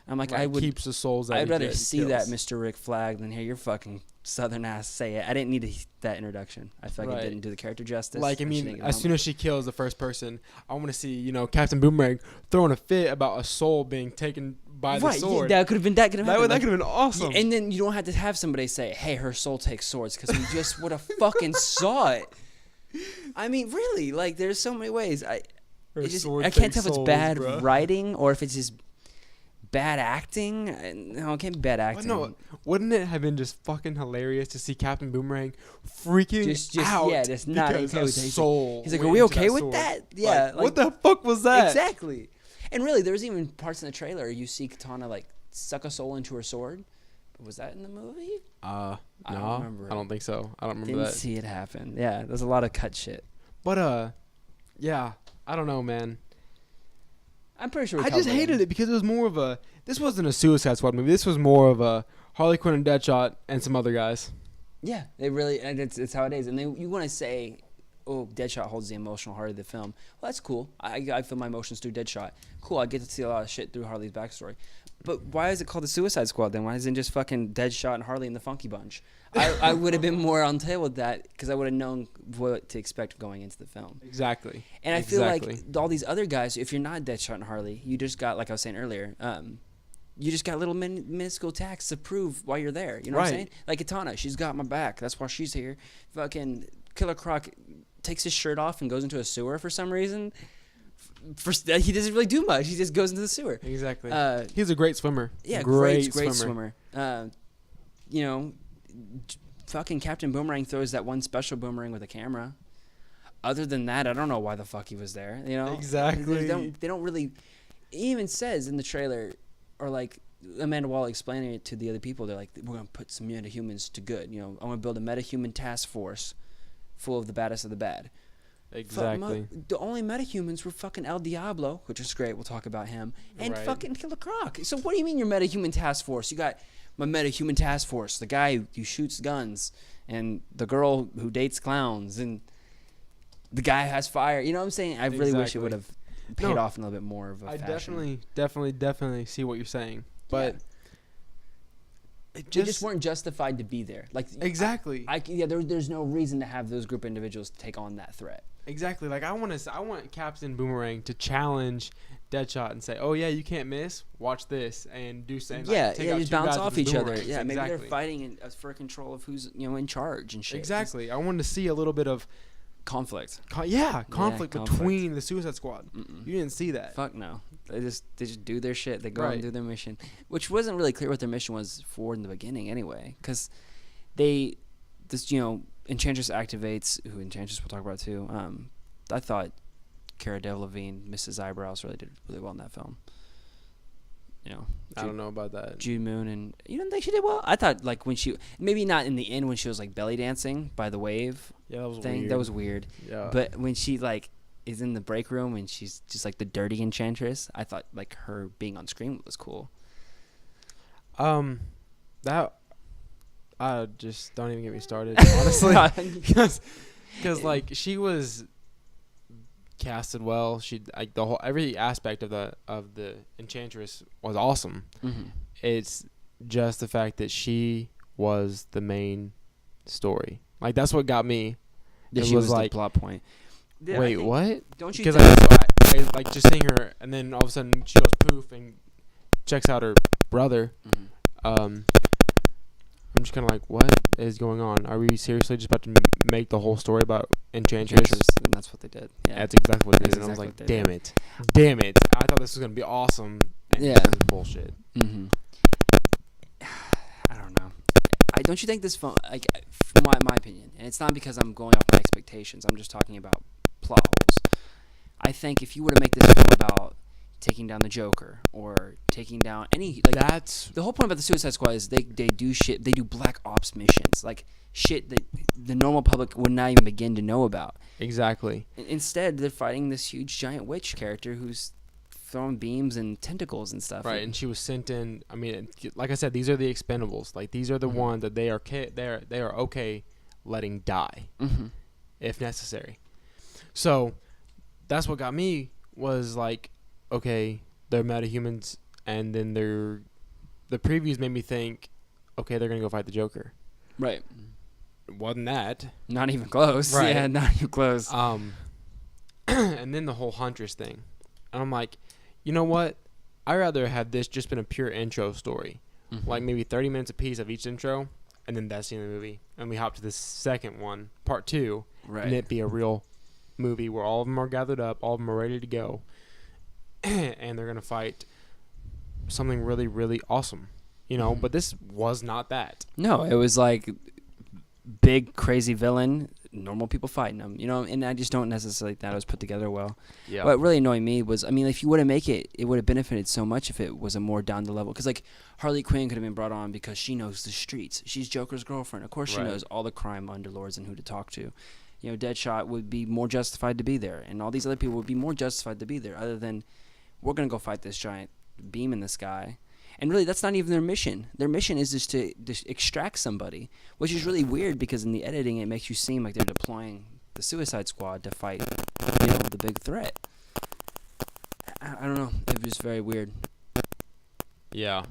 I'm like, I would keeps the souls. That I'd he rather kills. see that Mr. Rick Flag than hear your fucking southern ass say it. I didn't need that introduction. I feel like Right. it didn't do the character justice. Like, I and she mean, didn't get as on soon with as she kills the first person, I want to see, Captain Boomerang throwing a fit about a soul being taken by it. the Right, sword. yeah, that could have been that could have that happened. could have been awesome. And then you don't have to have somebody say, "Hey, her soul takes swords," because we just would have fucking saw it. I mean, really, like, there's so many ways. Her It just, sword I can't takes tell if it's souls, bad bruh. writing or if it's just bad acting. No, it can't be bad But acting. no, wouldn't it have been just fucking hilarious to see Captain Boomerang freaking Just out? yeah, just not because okay a with it. soul. He's like, went "Are we into okay with sword." that?" Yeah, Like, what the fuck was that? Exactly. And really, there's even parts in the trailer you see Katana like suck a soul into her sword. But was that in the movie? No, I don't remember I don't think so. I don't remember Didn't that. see it happen. Yeah, there's a lot of cut shit. But yeah, I don't know, man. I'm pretty sure. I just hated it because it was more of a. This wasn't a Suicide Squad movie. This was more of a Harley Quinn and Deadshot and some other guys. Yeah, it really, and it's how it is. And then you want to say, "Oh, Deadshot holds the emotional heart of the film." Well, that's cool. I feel my emotions through Deadshot. Cool. I get to see a lot of shit through Harley's backstory. But why is it called the Suicide Squad then? Why isn't it just fucking Deadshot and Harley and the Funky Bunch? I would have been more on tail with that because I would have known what to expect going into the film. Exactly. And I feel like all these other guys, if you're not Deadshot and Harley, you just got, like I was saying earlier, you just got little minuscule attacks to prove why you're there. You know what I'm Right. saying? Like Katana, she's got my back. That's why she's here. Fucking Killer Croc takes his shirt off and goes into a sewer for some reason. He doesn't really do much. He just goes into the sewer. Exactly. Uh, He's a great swimmer. Yeah, great great swimmer. Fucking Captain Boomerang throws that one special boomerang with a camera. Other than that, I don't know why the fuck he was there. Exactly. They don't really. It even says in the trailer, or like Amanda Waller explaining it to the other people. They're like, we're gonna put some metahumans to good. I'm gonna build a metahuman task force full of the baddest of the bad. Exactly. The only metahumans were fucking El Diablo, which is great. We'll talk about him. And Right. fucking Killer Croc. So what do you mean your metahuman task force? You got my metahuman task force, the guy who shoots guns, and the girl who dates clowns, and the guy who has fire. You know what I'm saying? I really wish it Exactly. would have paid No, off in a little bit more of a I fashion. definitely see what you're saying. But just weren't justified to be there. Like exactly. There's no reason to have those group of individuals take on that threat. Exactly. Like I want Captain Boomerang to challenge Deadshot and say, "Oh yeah, you can't miss. Watch this and do something." Just bounce off each other. Yeah, Maybe exactly. they're fighting for control of who's in charge and shit. Exactly. I wanted to see a little bit of conflict. Conflict between the Suicide Squad. You didn't see that. Fuck no. They just do their shit. They go Right. and do their mission, which wasn't really clear what their mission was for in the beginning anyway, because Enchantress activates, who Enchantress we'll talk about too. I thought Cara Delevingne, Mrs. Eyebrows, really did really well in that film. I don't know about that. Jude Moon, and you don't think she did well? I thought like when she, maybe not in the end when she was like belly dancing by the wave. Yeah, that was thing. weird. That was weird. Yeah. But when she like is in the break room and she's just like the dirty Enchantress, I thought like her being on screen was cool. That just don't even get me started, honestly, because like she was casted well. She like every aspect of the Enchantress was awesome. Mm-hmm. It's just the fact that she was the main story. Like that's what got me. That It she was like, the plot point. Yeah, wait, what? Don't you? Because Think, I like just seeing her, and then all of a sudden she goes poof and checks out her brother. Mhm. I'm just kind of like, what is going on? Are we seriously just about to make the whole story about Enchantress? and that's what they did. Yeah. That's exactly what it is. That's And I was exactly like, what they did. damn it. I thought this was going to be awesome. And Yeah. this is bullshit. Mm-hmm. I don't know. Don't you think this film, like, from my opinion, and it's not because I'm going off my expectations, I'm just talking about plot holes. I think if you were to make this film about taking down the Joker or taking down any, like, That's the whole point about the Suicide Squad is they do shit, they do black ops missions, like shit that the normal public would not even begin to know about. exactly. Instead, they're fighting this huge giant witch character who's throwing beams and tentacles and stuff. Right, and she was sent in. I mean, like I said, these are the Expendables. Like these are the ones that they are okay letting die Mm-hmm. if necessary. So that's what got me was like, okay, they're metahumans, and then the previews made me think, okay, they're gonna go fight the Joker. Right. Wasn't that? Not even close. Right. Yeah, not even close. And then the whole Huntress thing, and I'm like, you know what? I'd rather have this just been a pure intro story, like maybe 30 minutes a piece of each intro, and then that's the end of the movie, and we hop to the second one, part 2, Right. and it be a real movie where all of them are gathered up, all of them are ready to go, and they're gonna fight something really, really awesome, you know. But this was not that. No, it was like big crazy villain, normal people fighting him, and I just don't necessarily think that was put together well. Yeah. What really annoyed me was, I mean, if you would have make it would have benefited so much if it was a more down the level, because like Harley Quinn could have been brought on because she knows the streets. She's Joker's girlfriend. Of course she Right. knows all the crime underlords and who to talk to. Deadshot would be more justified to be there, and all these other people would be more justified to be there, other than we're going to go fight this giant beam in the sky. And really, that's not even their mission. Their mission is just to extract somebody, which is really weird because in the editing, it makes you seem like they're deploying the Suicide Squad to fight, the big threat. I don't know. It was very weird. Yeah.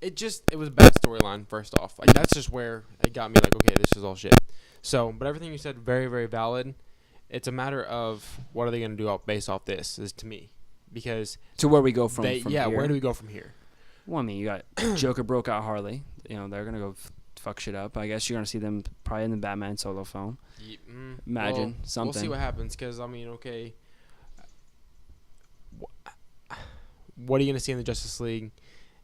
It was a bad storyline, first off. Like, that's just where it got me like, okay, this is all shit. So, but everything you said, very, very valid. It's a matter of what are they going to do based off this, is to me. Because So where we go from where here? do we go from here? Well, I mean, you got Joker broke out Harley. They're going to go fuck shit up. I guess you're going to see them probably in the Batman solo film. Imagine something. We'll see what happens, because, I mean, okay, what are you going to see in the Justice League?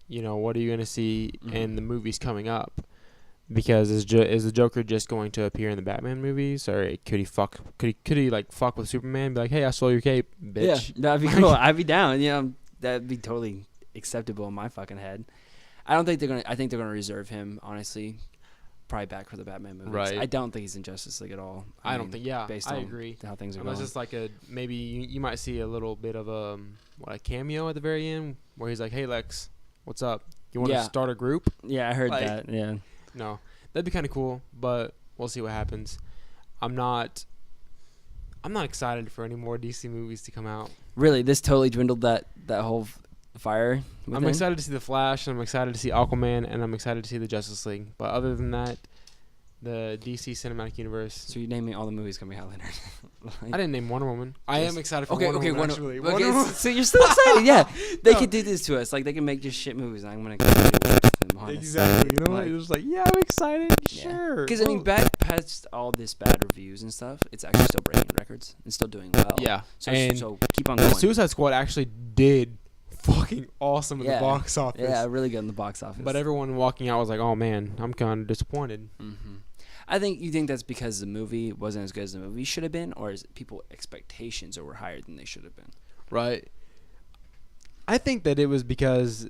What are you going to see in the movies coming up? Because is the Joker just going to appear in the Batman movies, or could he fuck with Superman? Be like, hey, I stole your cape, bitch. Yeah, that'd be cool. I'd be down. That'd be totally acceptable in my fucking head. I think they're gonna reserve him, honestly, probably back for the Batman movies. Right. I don't think he's in Justice League at all. I don't think. Yeah, based I on agree. how things are Unless going. it's like maybe you might see a little bit of a cameo at the very end where he's like, hey, Lex, what's up? You want to start a group? Yeah, I heard like- that. Yeah. No, that'd be kind of cool, but we'll see what happens. I'm not excited for any more DC movies to come out. Really, this totally dwindled that whole Fire. I'm excited to see the Flash, and I'm excited to see Aquaman, and I'm excited to see the Justice League. But other than that, the DC Cinematic Universe. So you name me all the movies gonna be Hal Leonard. I didn't name Wonder Woman. I am excited for Wonder Woman. Actually. Okay, Wonder Woman. so you're still excited? Yeah, they No. could do this to us. Like they can make just shit movies. And I'm gonna continue to watch them. Honestly. Exactly. You know what? Like, It was like, yeah, I'm excited. Sure. Because I mean, back past all this bad reviews and stuff, it's actually still breaking records and still doing well. Yeah. So And so keep on the going. Suicide Squad actually did fucking awesome in the box office. Yeah, really good in the box office. But everyone walking out was like, oh man, I'm kind of disappointed. I think you think that's because the movie wasn't as good as the movie should have been, or is it people expectations were higher than they should have been? Right. I think that it was because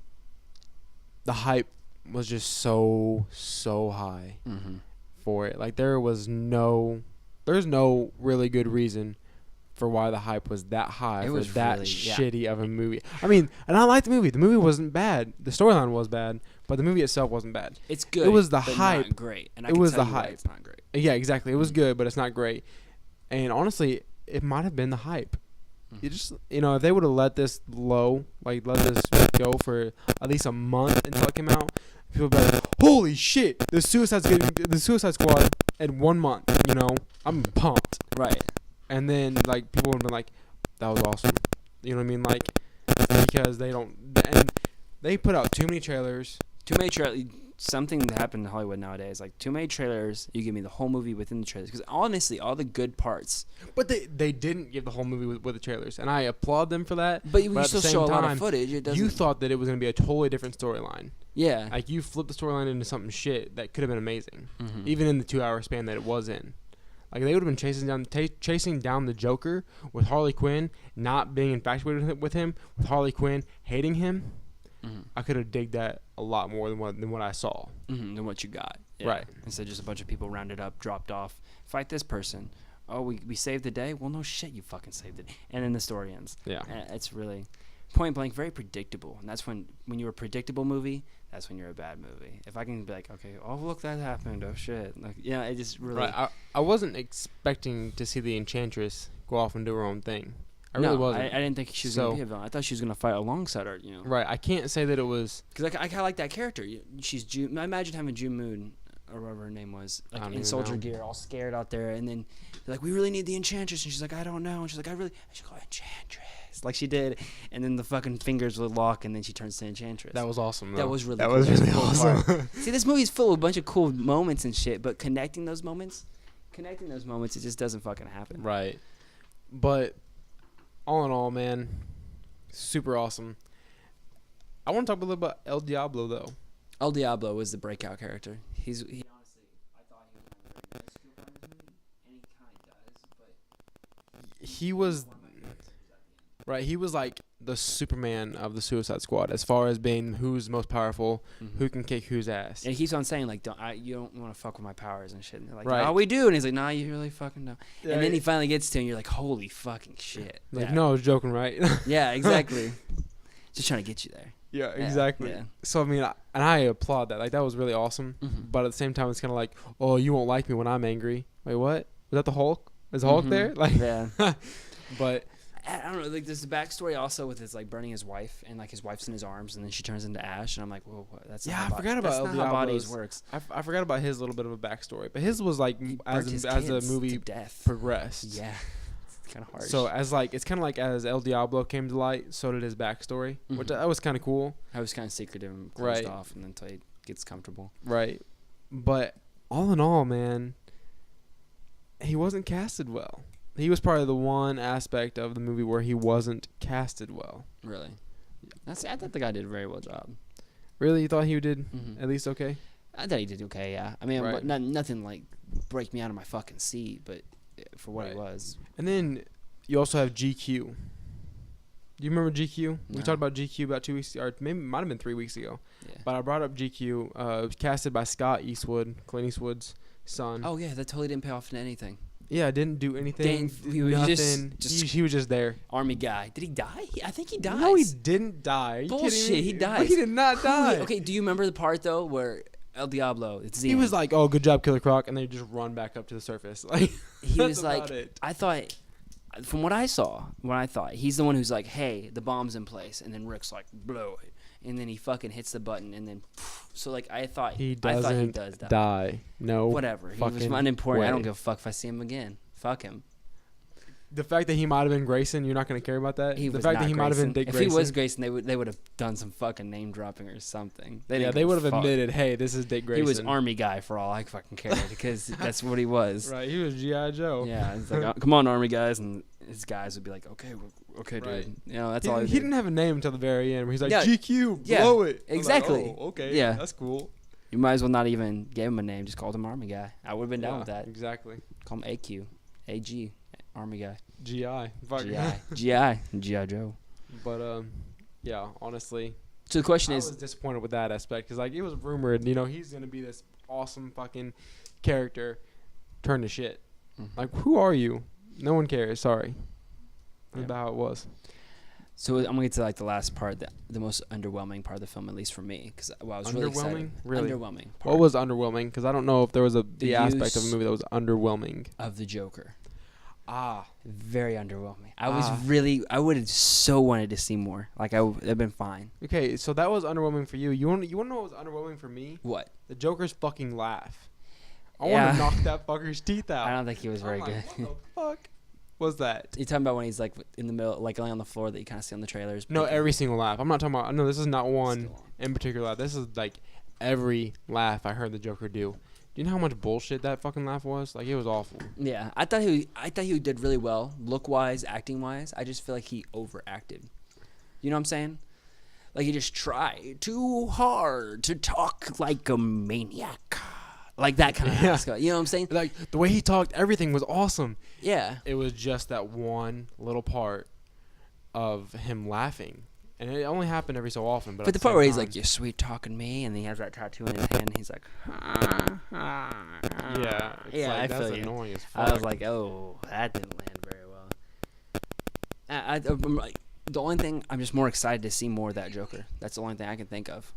the hype was just so high for it. Like there's no really good reason for why the hype was that high It for was that really- yeah. shitty of a movie. I mean, and I liked the movie. The movie wasn't bad. The storyline was bad, but the movie itself wasn't bad. It's good. It was the but hype. Not great. And I It can was tell the you why hype. It's not great. Yeah, exactly. It was good, but it's not great. And honestly, it might have been the hype. You just, if they would have let this let this go for at least a month until it came out, people would be like, holy shit, the Suicide Squad in 1 month, I'm pumped. Right. And then, like, people would have been like, that was awesome. You know what I mean? Like, because they put out too many trailers. Too many trailers. Something that happened in Hollywood nowadays, like too many trailers. You give me the whole movie within the trailers. Because honestly, all the good parts. But they didn't give the whole movie with the trailers, and I applaud them for that. But you at still the same show a lot time, of footage. It doesn't. You thought that it was going to be a totally different storyline. Yeah. Like, you flipped the storyline into something shit that could have been amazing, Mm-hmm. even in the 2-hour span that it was in. Like, they would have been chasing down the Joker with Harley Quinn, not being infatuated with him, with Harley Quinn hating him. I could have digged that a lot more than what I saw. Than what you got. Yeah. Right. Instead, just a bunch of people rounded up, dropped off, fight this person. Oh, we saved the day? Well, no shit, you fucking saved it. And then the story ends. Yeah. And it's really, point blank, very predictable. And that's when you're a predictable movie, that's when you're a bad movie. If I can be like, okay, oh, look, that happened. Oh, shit. Like, it just really. Right. I wasn't expecting to see the Enchantress go off and do her own thing. I really wasn't. I didn't think she was going to be a villain. I thought she was going to fight alongside her, Right. I can't say that it was. Because I kind of like that character. She's June. I imagine having June Moon, or whatever her name was, I like don't in even soldier know. gear, all scared out there. And then they're like, we really need the Enchantress. And she's like, I don't know. And she's like, and she goes, Enchantress. Like she did. And then the fucking fingers would lock, and then she turns to Enchantress. That was awesome, though. That was really That cool. was That's really a cool awesome. part. See, this movie's full of a bunch of cool moments and shit, but connecting those moments, it just doesn't fucking happen. Right. But all in all, man, super awesome. I want to talk a little about El Diablo, though. El Diablo was the breakout character. He honestly, I thought he was going to very minuscule part of the movie, and he kind of does, but He was right. He was like the Superman of the Suicide Squad, as far as being who's most powerful, who can kick whose ass. and he keeps on saying like, you don't want to fuck with my powers and shit. And they're like, Right. oh, we do, and he's like, nah, you really fucking don't. Yeah, And then he finally gets to, and you're like, holy fucking shit. Like, yeah. no, I was joking, right? Yeah, exactly. Just trying to get you there. Yeah, Yeah, exactly. yeah. So I mean, I applaud that. Like, that was really awesome. But at the same time, it's kind of like, oh, you won't like me when I'm angry. Wait, what? Was that the Hulk? Is the Hulk there? Like, Yeah. but I don't know. Like, there's the backstory also with his like burning his wife, and like his wife's in his arms, and then she turns into ash, and I'm like, whoa, that's Yeah, not I how forgot about that's El not how bodies Diablo's- works. I forgot about his little bit of a backstory. But his was like He as burnt his the kids movie to death. progressed. Yeah, it's kind of hard. So as like it's kind of like as El Diablo came to light, so did his backstory, which that was kind of cool. I was kind of secretive and closed Right. off, and then until he gets comfortable. Right. But all in all, man, he wasn't casted well. He was probably the one aspect of the movie where he wasn't casted well. Really, I thought the guy did a very well job. Really, you thought he did Mhm. at least okay? I thought he did okay. Yeah, I mean, Right. nothing like break me out of my fucking seat, but for what Right. it was. And then you also have GQ. Do you remember GQ? We No. talked about GQ about 2 weeks, or maybe might have been 3 weeks ago. Yeah. But I brought up GQ. It was casted by Scott Eastwood, Clint Eastwood's son. Oh yeah, that totally didn't pay off into anything. Yeah, didn't do anything. He was nothing. just He was just there. army guy. Did he die? I think he dies. No, he didn't die. Are you kidding Bullshit, me? he dies. He did not die. Okay, do you remember the part though where El Diablo? It's the He end. was like, "Oh, good job, Killer Croc," and they just run back up to the surface. Like he that's was like, about it. I thought from what I saw, what I thought, he's the one who's like, "Hey, the bomb's in place," and then Rick's like, "Blow it," and then he fucking hits the button, and then so like I thought He he doesn't does die. die. No. Whatever. He was fucking unimportant. I don't way. give a fuck if I see him again. Fuck him. The fact that he might have been Grayson, you're not going to care about that? He The was fact not that he might have been Grayson. Dick If Grayson. he was Grayson, they would have done some fucking name dropping or something. yeah, they would have admitted, hey, this is Dick Grayson. He was Army guy for all I fucking cared because that's what he was. Right, he was G.I. Joe. Yeah, it's like, come on, Army guys, and his guys would be like, okay, okay, Right. dude. You know, that's He, all. he didn't have a name until the very end where he's like, Yeah, GQ, yeah, blow it. I was exactly. Like, oh, okay, Yeah. that's cool. You might as well not even give him a name. Just call him Army guy. I would have been down Yeah, with that. Exactly. Call him AQ, AG, Army guy, GI. Fuck. GI Joe. But, yeah, honestly, So the question I is, was disappointed with that aspect because, like, it was rumored, you know, he's going to be this awesome fucking character turned to shit. Like, who are you? No one cares. Sorry. That's Yeah. about how it was. so I'm gonna get to like the last part, the most underwhelming part of the film, at least for me, because I was really excited. Underwhelming? Really? Underwhelming. What Part was underwhelming? Because I don't know if there was the aspect of a use- movie that was underwhelming. of the Joker? Ah. Very underwhelming. I would have so wanted to see more. Like it'd been fine. Okay, so that was underwhelming for you. You want to know what was underwhelming for me? What? The Joker's fucking laugh. I want Yeah. to knock that fucker's teeth out. I don't think he was very I'm good. like, what the fuck was that? You talking about when he's like in the middle, like laying on the floor that you kind of see on the trailers? No, Like, every single laugh. I'm not talking about. No, this is not one still on. in particular laugh. This is like every laugh I heard the Joker do. Do you know how much bullshit that fucking laugh was? Like, it was awful. Yeah, I thought he did really well, look wise, acting wise. I just feel like he overacted. You know what I'm saying? Like he just tried too hard to talk like a maniac, like that kind of. Yeah. You know what I'm saying? Like the way he talked, everything was awesome. Yeah. It was just that one little part of him laughing, and it only happened every so often. But But at the the part same where he's time- like, "You sweet talking me," and he has that tattoo in his hand, and he's like, yeah, it's Yeah, like, I that's feel you. annoying as fuck. I was like, "Oh, that didn't land very well." I'm like, the only thing I'm just more excited to see more of that Joker. That's the only thing I can think of.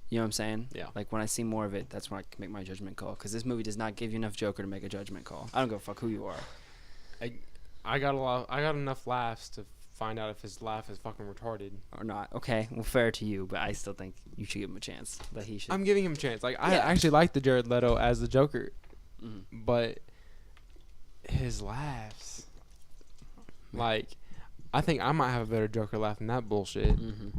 You know what I'm saying? Yeah. Like when I see more of it, that's when I can make my judgment call. Because this movie does not give you enough Joker to make a judgment call. I don't give a fuck who you are. I got enough laughs to find out if his laugh is fucking retarded. Or not. Okay, well, fair to you, but I still think you should give him a chance. That he should. I'm giving him a chance. Like, I Yeah. actually like the Jared Leto as the Joker, Mhm. but his laughs, like, I think I might have a better Joker laugh than that bullshit. Mhm.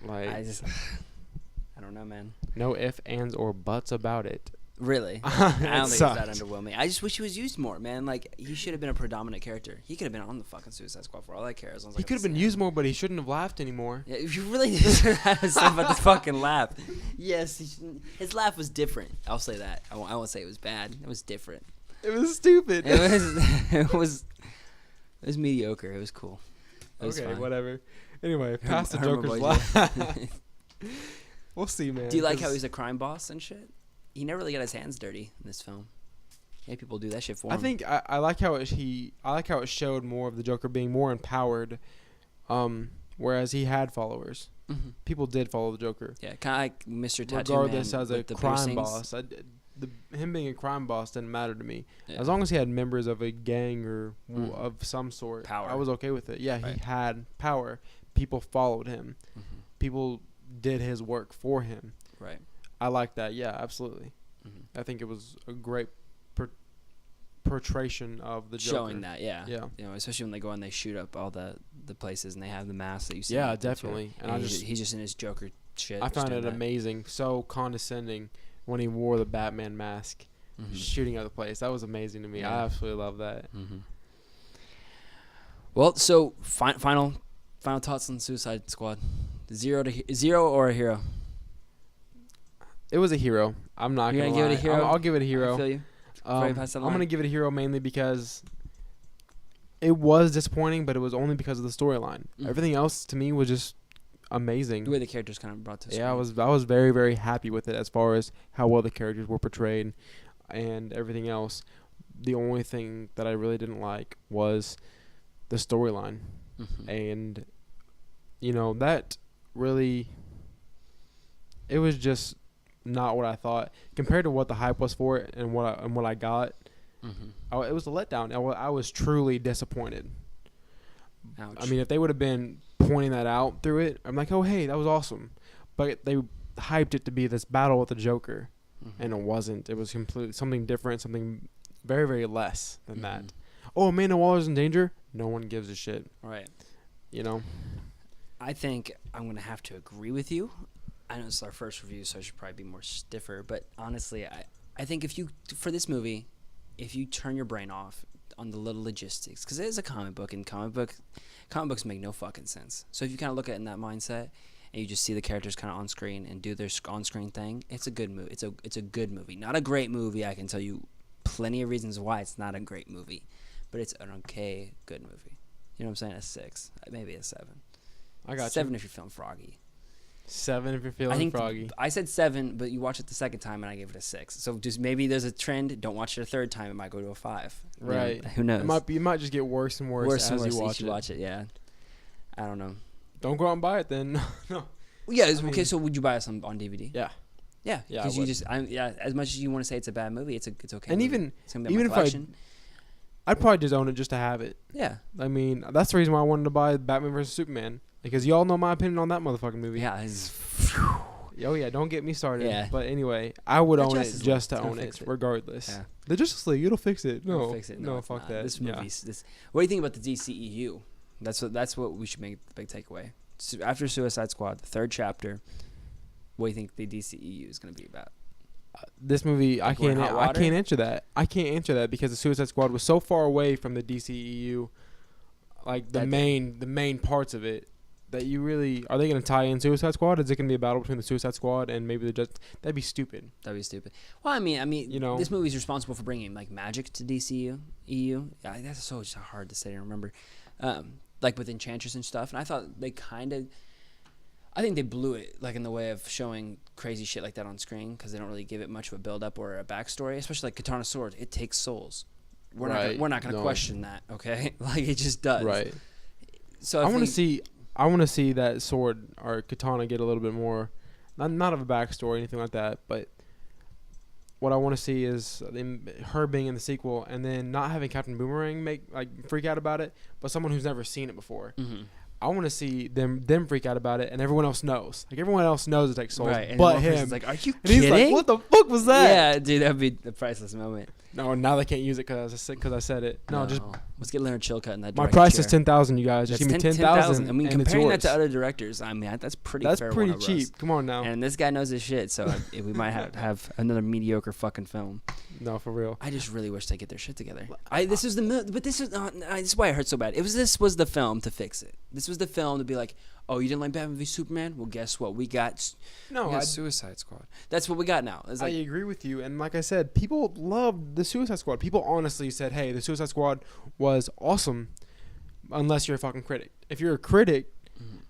Like, I don't know, man. no ifs, ands, or buts about it. Really? I don't think it's sucked. that underwhelming. I just wish he was used more, man. Like, he should have been a predominant character. He could have been on the fucking Suicide Squad for all I care. As long as He could have been used more, but he shouldn't have laughed anymore. Yeah, if you really have to say about the fucking laugh. Yes, his laugh was different. I'll say that. I won't say it was bad. It was different. It was stupid. It was mediocre. It was cool. It was Okay, fine. whatever. Anyway, past the Herb- Herb Joker's Boy laugh. We'll see, man. Do you like how 'cause he's a crime boss and shit? He never really got his hands dirty in this film. Yeah, people do that shit for I him. think I like how it showed more of the Joker being more empowered, whereas he had followers. Mhm. People did follow the Joker, Yeah, kind of like Mr. Tattoo regardless Man as a with the crime piercings. boss. Him being a crime boss didn't matter to me, Yeah. as long as he had members of a gang or Mhm. of some sort. Power. I was okay with it. Yeah, Right. he had power. People followed him. Mhm. People did his work for him. Right. I like that. Yeah, absolutely. Mhm. I think it was a great portrayal of the Joker. Showing that, yeah. Yeah. You know, especially when they go and they shoot up all the places and they have the masks that you see. Yeah, in the picture. definitely. And And I he's just in his Joker shit. I just found doing it that. amazing, so condescending when he wore the Batman mask, Mhm. shooting at the place. That was amazing to me. I Yeah. absolutely love that. Mhm. Well, so final thoughts on Suicide Squad. Zero or a hero? It was a hero. I'm not You're gonna gonna give it a lie. hero? I'll give it a I hero. feel you. Before you pass that I'm line. gonna give it a hero mainly because it was disappointing, but it was only because of the storyline. Mhm. Everything else to me was just amazing. The way the characters kind of brought to Yeah, screen. I was very, very happy with it as far as how well the characters were portrayed and everything else. The only thing that I really didn't like was the storyline. Mhm. And that really, it was just not what I thought compared to what the hype was for it and what I got. Mhm. It was a letdown. I was truly disappointed. Ouch. I mean, if they would have been pointing that out through it, I'm like, oh, hey, that was awesome. But they hyped it to be this battle with the Joker, and it wasn't. It was completely something different, something very, very less than that. Oh, Amanda Waller's in danger? No one gives a shit. Right. You know? I think I'm going to have to agree with you. I know it's our first review, so I should probably be more stiffer. But honestly, I think for this movie, if you turn your brain off on the little logistics, because it is a comic book, and comic books make no fucking sense. So if you kind of look at it in that mindset, and you just see the characters kind of on screen and do their on-screen thing, it's a good movie. It's a good movie. Not a great movie. I can tell you plenty of reasons why it's not a great movie, but it's an okay, good movie. You know what I'm saying? A 6, maybe a 7. I got 7 if you're feeling froggy. 7 if you're feeling froggy. I said 7, but you watch it the second time, and I gave it a 6. So just maybe there's a trend. Don't watch it a third time. It might go to a 5. Right. You know, who knows? It might just get worse and worse as you watch it. Yeah. I don't know. Don't go out and buy it then. No. Yeah. Okay. So would you buy it on DVD? Yeah. Yeah. Yeah, Because I you would. as much as you want to say it's a bad movie, it's okay. And movie. It's gonna be even in my if collection. I'd probably just own it just to have it. Yeah. I mean, that's the reason why I wanted to buy Batman vs Superman, because y'all know my opinion on that motherfucking movie. Yeah. Oh yeah, don't get me started. Yeah. But anyway, I would The own it Justice just League, to it's gonna own fix it, it. regardless. Yeah. The Justice League, it'll fix it. No, It'll fix it. no, it's fuck not. that. This Yeah. movie. What do you think about the DCEU? That's what we should make the big takeaway. So after Suicide Squad, the 3rd chapter, what do you think the DCEU is going to be about? This movie, I we're in can't hot water? answer that. I can't answer that because the Suicide Squad was so far away from the DCEU, like the main parts of it, that you really are they going to tie in Suicide Squad? Is it going to be a battle between the Suicide Squad and maybe that'd be stupid. That'd be stupid. Well, I mean, You know? this movie's responsible for bringing like magic to DCU. EU. That's so hard to say to remember. Like with Enchantress and stuff, and I thought I think they blew it, like in the way of showing crazy shit like that on screen, because they don't really give it much of a build up or a backstory. Especially like Katana Sword, it takes souls. We're not gonna question that, okay? Like it just does. Right. So I want to see that sword or katana get a little bit more, not of a backstory or anything like that, but what I want to see is her being in the sequel and then not having Captain Boomerang freak out about it, but someone who's never seen it before. Mm-hmm. I want to see them freak out about it, and everyone else knows. Like everyone else knows it takes souls, Right, and but one him. person's like, "Are you And he's kidding?" like, "What the fuck was that?" Yeah, dude, that'd be the priceless moment. No, now they can't use it because I said it. No, just let's get Leonard Chilcutt in that. my director price is chair. 10,000. You guys, just That's give me 10,000. I mean, and it's comparing that yours. to other directors, I mean, that's pretty. That's fair pretty one of cheap. us. Come on now. And this guy knows his shit, so we might have another mediocre fucking film. No, for real. I just really wish they get their shit together. This is why it hurt so bad. This was the film to fix it. This was the film to be like, oh, you didn't like Batman v Superman? Well, guess what? We got Suicide Squad. That's what we got now. It's I like, agree with you, and like I said, people loved the Suicide Squad. People honestly said, "Hey, the Suicide Squad was awesome," unless you're a fucking critic. If you're a critic,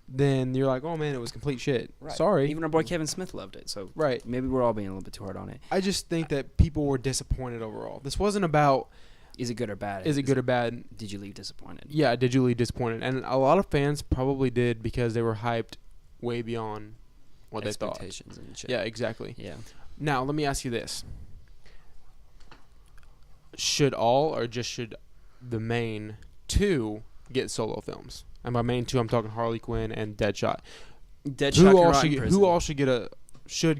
then you're like, "Oh man, it was complete shit." right. Sorry. Even our boy Kevin Smith loved it. So Right. maybe we're all being a little bit too hard on it. I just think that people were disappointed overall. This wasn't about Is it good or bad? is it good or bad. Did you leave disappointed? Yeah, did you leave disappointed? And a lot of fans probably did because they were hyped way beyond what they thought. Expectations and shit. Yeah, exactly. Yeah. Now, let me ask you this. Should all or just should the main two get solo films? And by main two, I'm talking Harley Quinn and Deadshot. Deadshot Who all should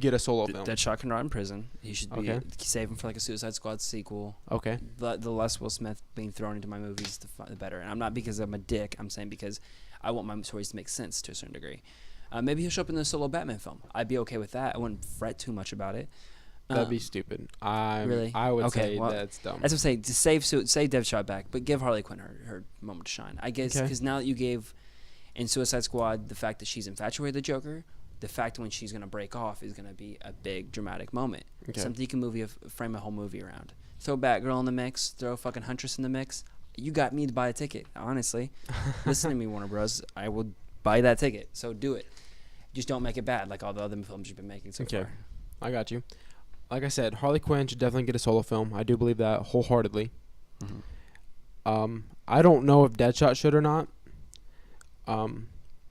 get a solo film? Deadshot can rot in prison. He should be Okay. save him for like a Suicide Squad sequel. Okay. The less Will Smith being thrown into my movies, the better. And I'm not because I'm a dick. I'm saying because I want my stories to make sense to a certain degree. Maybe he'll show up in the solo Batman film. I'd be okay with that. I wouldn't fret too much about it. That'd be stupid. Really? I would Okay, say well, that's dumb. That's what I'm saying. To save Deadshot back, but give Harley Quinn her moment to shine. I guess Okay. because now that you gave in Suicide Squad the fact that she's infatuated with the Joker, the fact when she's gonna break off is gonna be a big dramatic moment. Okay. Something you can frame a whole movie around. Throw Batgirl in the mix. Throw fucking Huntress in the mix. You got me to buy a ticket. Honestly, listen to me, Warner Bros. I will buy that ticket. So do it. Just don't make it bad like all the other films you've been making so Okay. far. I got you. Like I said, Harley Quinn should definitely get a solo film. I do believe that wholeheartedly. I don't know if Deadshot should or not. I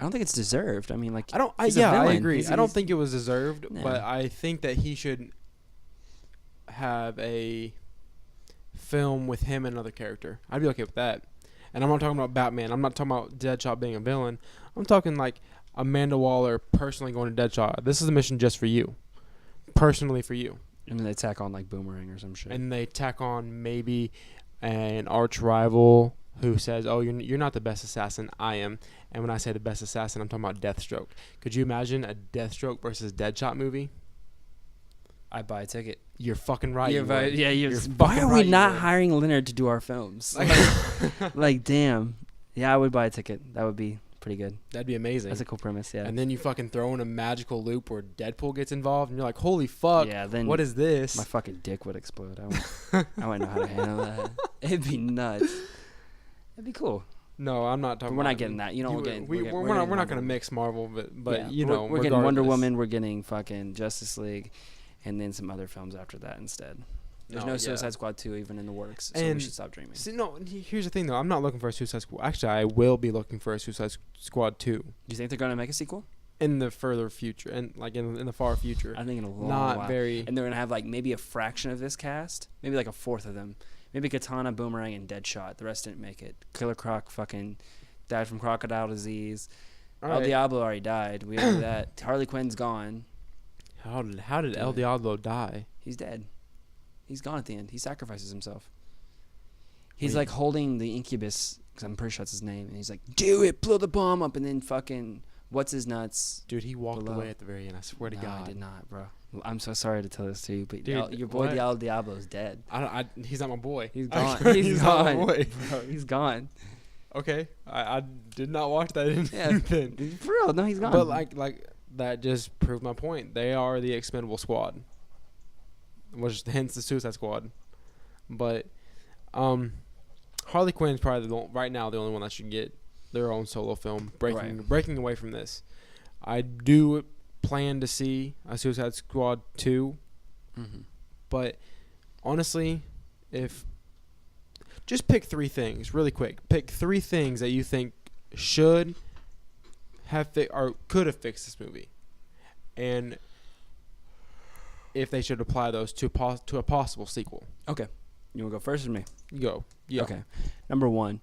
don't think it's deserved. I mean, like I he's a villain. agree. He's- I don't he's- think it was deserved, No. but I think that he should have a film with him and another character. I'd be okay with that. And I'm not talking about Batman. I'm not talking about Deadshot being a villain. I'm talking like Amanda Waller personally going to Deadshot. This is a mission just for you. Personally for you. And then they tack on like Boomerang or some shit. And they tack on maybe an arch rival who says, "Oh, you're not the best assassin. I am." And when I say the best assassin, I'm talking about Deathstroke. Could you imagine a Deathstroke versus Deadshot movie? I buy a ticket. You're fucking right. You're you would. yeah, You're why fucking are we right, you not would. hiring Leonard to do our films? Like, damn. Yeah, I would buy a ticket. That would be pretty good. That'd be amazing. That's a cool premise, yeah. And then you fucking throw in a magical loop where Deadpool gets involved, and you're like, "Holy fuck! Yeah, then What is this?" my fucking dick would explode. I wouldn't know how to handle that. It'd be nuts. It'd be cool. No, I'm not talking. But we're not about getting that. You know, we're getting. We're getting not Wonder going to Woman. mix Marvel, but Yeah, you know, we're getting Wonder regardless. Woman. We're getting fucking Justice League, and then some other films after that instead. There's no Suicide Squad 2 even in the works, so we And should stop dreaming. See, no, here's the thing though. I'm not looking for a Suicide Squad. Actually, I will be looking for a Suicide Squad 2 Do you think they're gonna make a sequel? in the further future, and like in the far future. I think in a long Not while. very. And they're gonna have like maybe a fraction of this cast, maybe like a fourth of them. Maybe Katana, Boomerang, and Deadshot. The rest didn't make it. Killer Croc fucking died from crocodile disease. All El right. Diablo already died. We already knew that. Harley Quinn's gone. How did El Yeah. Diablo die? He's dead. He's gone at the end. He sacrifices himself. He's Wait. like holding the incubus, because I'm pretty sure that's his name, and he's like, "Do it, blow the bomb up," and then fucking what's his nuts? Dude, he walked Below. away at the very end. I swear to No, God. I did not, bro. I'm so sorry to tell this to you, but Dude, your boy what? El Diablo's dead. He's not my boy. He's gone. Actually, He's not gone. my boy. Bro, he's gone. Okay, I did not watch that. Yeah, Then. for real. No, he's gone. But like that just proved my point. They are the expendable squad, which hence the Suicide Squad. But Harley Quinn's probably right now the only one that should get their own solo film, breaking away from this. I do plan to see a Suicide Squad 2, Mhm. but honestly, if just pick 3 things really quick. Pick 3 things that you think should have or could have fixed this movie, and if they should apply those to a possible sequel. Okay, you want to go first or me? You go. Yeah. Okay. Number 1,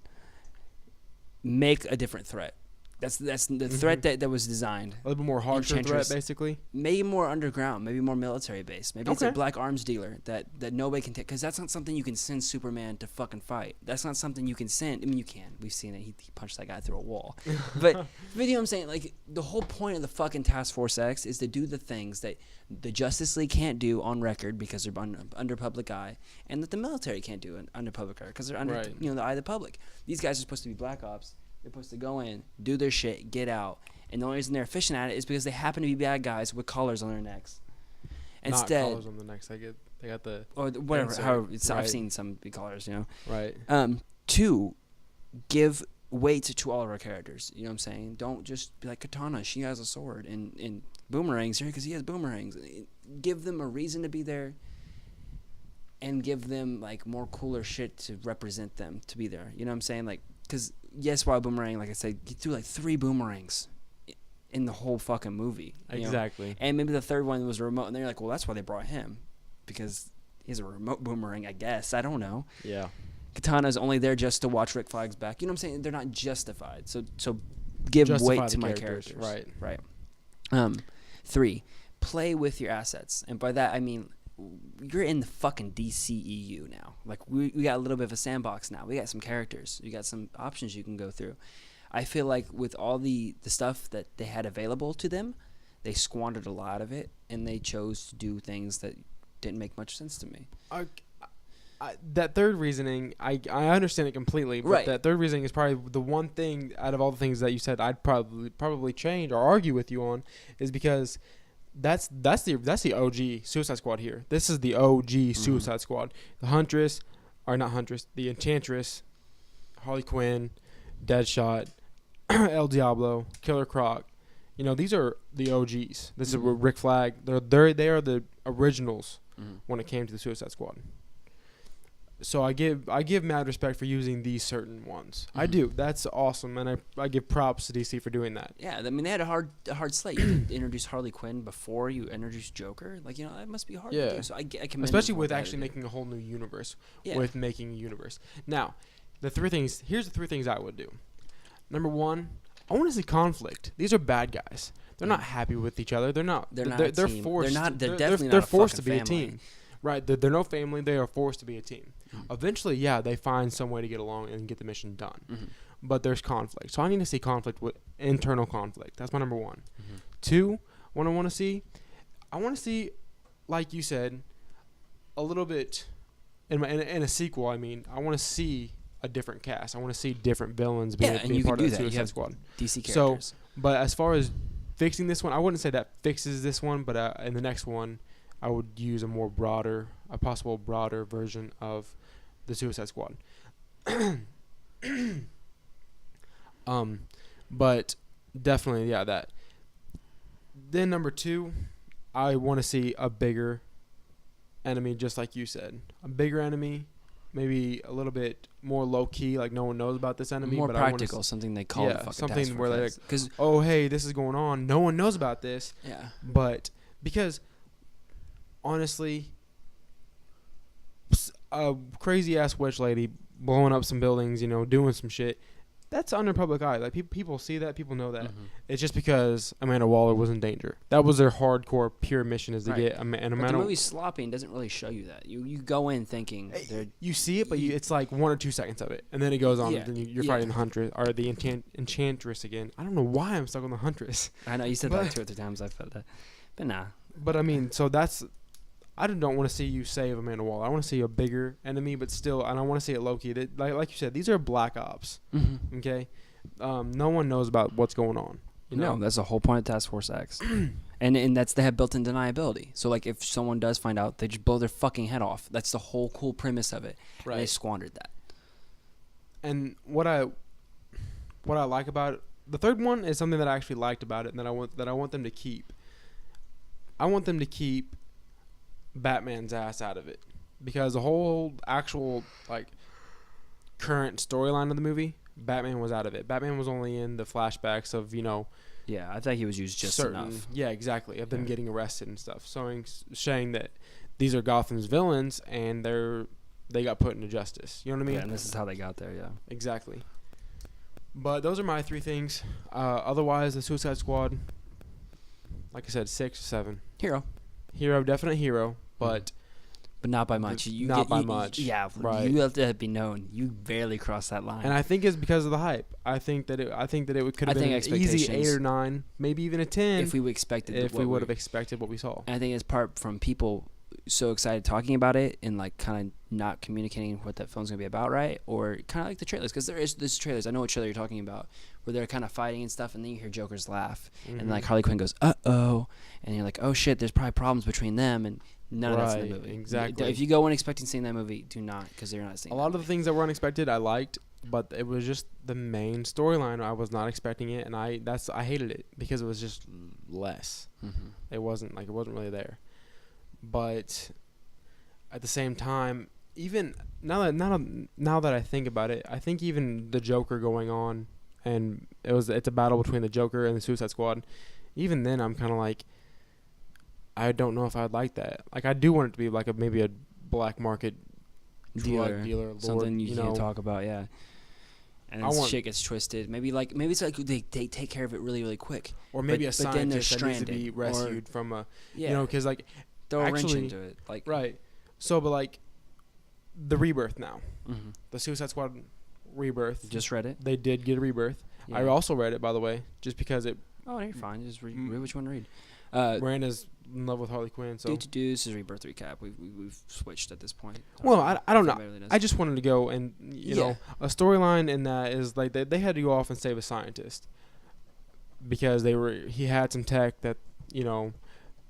make a different threat. That's the threat that was designed. A little bit more harsher threat, Enchantress. basically. Maybe more underground, maybe more military based. Maybe it's a Okay. black arms dealer that nobody can take, because that's not something you can send Superman to fucking fight. That's not something you can send. I mean, you can. We've seen it. He punched that guy through a wall. But you know what I'm saying? Like, the whole point of the fucking Task Force X is to do the things that the Justice League can't do on record because they're under public eye, and that the military can't do under public eye because they're under Right. the eye of the public. These guys are supposed to be black ops. They're supposed to go in, do their shit, get out. And the only reason they're efficient at it is because they happen to be bad guys with collars on their necks. Not Instead, collars on the necks. They got the or whatever, insert, however, I've right. seen some big collars, you know. right. 2, give weight to all of our characters. You know what I'm saying? Don't just be like Katana. She has a sword, and Boomerang's here because he has boomerangs. Give them a reason to be there, and give them like more cooler shit to represent them to be there. You know what I'm saying? Like, because yes, while Boomerang, like I said, you threw like 3 boomerangs in the whole fucking movie. You know? Exactly. And maybe the third one was remote, and they're like, well, that's why they brought him, because he has a remote boomerang, I guess. I don't know. Yeah. Katana's only there just to watch Rick Flags back. You know what I'm saying? They're not justified. So give Justify weight the to my characters, characters. right. Right. 3, play with your assets. And by that, I mean, you're in the fucking DCEU now. Like, we got a little bit of a sandbox now. We got some characters. You got some options you can go through. I feel like with all the stuff that they had available to them, they squandered a lot of it, and they chose to do things that didn't make much sense to me. That third reasoning, I understand it completely. But Right. that third reasoning is probably the one thing out of all the things that you said I'd probably change or argue with you on, is because that's the OG Suicide Squad here. This is the OG Suicide Squad. The Huntress, or not Huntress, the Enchantress, Harley Quinn, Deadshot, El Diablo, Killer Croc. You know, these are the OGs. This is Rick Flag. They are the originals when it came to the Suicide Squad. So I give mad respect for using these certain ones. I do. That's awesome, and I give props to DC for doing that. Yeah, I mean, they had a hard slate. You did introduce Harley Quinn before you introduced Joker. Like, you know, that must be hard to Yeah. do. So I commend Especially them for with what they had actually to do. making a whole new universe. Yeah. With making a universe. Now, the three things. Here's the three things I would do. Number one, I want to see conflict. These are bad guys. They're not happy with each other. They're not. They're not. They're a team. forced. They're definitely they're not a forced to fucking be family. a team. Right. They're no family. They are forced to be a team. Eventually, yeah, they find some way to get along and get the mission done. But there's conflict. So I need to see conflict with internal conflict. That's my number one. Two, what I want to see, like you said, a little bit in a sequel. I mean, I want to see a different cast. I want to see different villains being, and being you can part do of the that. You Suicide have Squad. DC So, characters. but as far as fixing this one, I wouldn't say that fixes this one. But in the next one, I would use a possible broader version of the Suicide Squad. But definitely, yeah, that. Then number two, I want to see a bigger enemy, just like you said. A bigger enemy, maybe a little bit more low key, like no one knows about this enemy. More but practical, something they call the fucking something task where force they guys. 'Cause oh hey, this is going on. No one knows about this. yeah, But because honestly, a crazy ass witch lady blowing up some buildings, doing some shit, that's under public eye. Like people see that, people know that. It's just because Amanda Waller was in danger. That was their hardcore pure mission, is to Right. get and but the Amanda. movie sloppy and doesn't really show you that. You go in thinking they're You see it, but it's like 1 or 2 seconds of it, and then it goes on. Yeah, And then you're yeah. fighting the Huntress or the Enchantress again. I don't know why I'm stuck on the Huntress. I know you said But- that 2 or 3 times. I felt that, but nah. But I mean, so that's. I don't want to see you save Amanda Waller. I want to see a bigger enemy, but still, and I want to see it low key. Like you said, these are black ops. Okay, no one knows about what's going on. No, that's the whole point of Task Force X, and that's they have built-in deniability. So like, if someone does find out, they just blow their fucking head off. That's the whole cool premise of it. Right. And they squandered that. And what I like about it, the third one is something that I actually liked about it, and that I want them to keep. I want them to keep Batman's ass out of it, because the whole actual current storyline of the movie, Batman was out of it. Batman was only in the flashbacks of Yeah, I think he was used just certain, enough. yeah, exactly, of them Yeah. getting arrested and stuff, showing that these are Gotham's villains and they got put into justice. You know what I mean? Yeah, and this is how they got there. Yeah. Exactly. But those are my three things. Otherwise, the Suicide Squad, like I said, 6 or 7. Hero, definite hero, but But not by much. Not by much. Yeah, Right. You have to be known. You barely crossed that line. and I think it's because of the hype. I think that it could have I been an think easy 8 expectations- or 9, maybe even a 10 if we expected, if what we would have expected what we saw. And I think it's part from people so excited talking about it and like kind of not communicating what that film's gonna be about, right? Or kind of like the trailers, because there is this trailers. I know what trailer you're talking about, where they're kind of fighting and stuff, and then you hear Joker's laugh, and like Harley Quinn goes, "Uh-oh," and you're like, "Oh shit, there's probably problems between them," and none of that's in the Right, movie. exactly. If you go in expecting seeing that movie, do not, because you're not seeing. A lot of the things that were unexpected I liked, but it was just the main storyline. I was not expecting it, and I hated it because it was just less. Mm-hmm. It wasn't really there. But at the same time, even now that I think about it, I think even the Joker going on, and it's a battle between the Joker and the Suicide Squad. Even then, I'm kind of like, I don't know if I'd like that. Like, I do want it to be like maybe a black market drug dealer, lord, something you can't know. talk about, yeah. And I then want- shit gets twisted. Maybe it's like they take care of it really, really quick. Or maybe But- a but then they're scientist that needs to be stranded, or- rescued from a, Yeah, because like, throw a wrench actually- into it. Like, right. So, but like, the rebirth now, mhm. the Suicide Squad rebirth. Just read it. They did get a rebirth. I Yeah. also read it, by the way, just because it Oh, you're fine. Just read Mm. which one to read. Miranda's in love with Harley Quinn. So, This is Rebirth recap. We've switched at this point. well, I don't know. Everybody really knows. I just wanted to go and you know, a storyline in that is like they had to go off and save a scientist because he had some tech that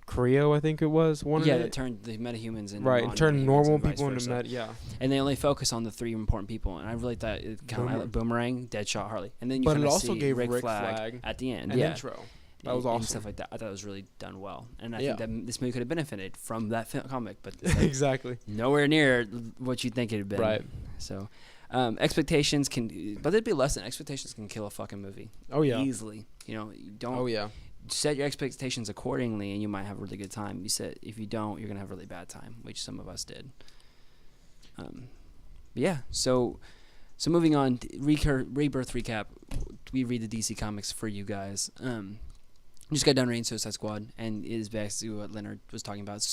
Creo, I think it was one yeah, of that it. turned the metahumans into Right, and turned non-metahumans normal and vice people into versa. yeah. And they only focus on the 3 important people, and I really thought it kind of like Boomerang, Deadshot, Harley, and then you But kind it of also see gave Rick Rick Flag, Flag at the end. An Yeah, intro. That was and awesome. stuff like that. I thought it was really done well, and I Yeah. think that this movie could have benefited from that comic, but it's like Exactly. nowhere near what you think it had been. Right. So, expectations but there'd be a lesson. Expectations can kill a fucking movie. Oh yeah. Easily. You don't. Oh yeah. Set your expectations accordingly, and you might have a really good time. If you don't, you're gonna have a really bad time, which some of us did. Yeah. So So moving on, Rebirth recap. We read the DC comics for you guys. Just got done reading Suicide Squad, and it is basically what Leonard was talking about.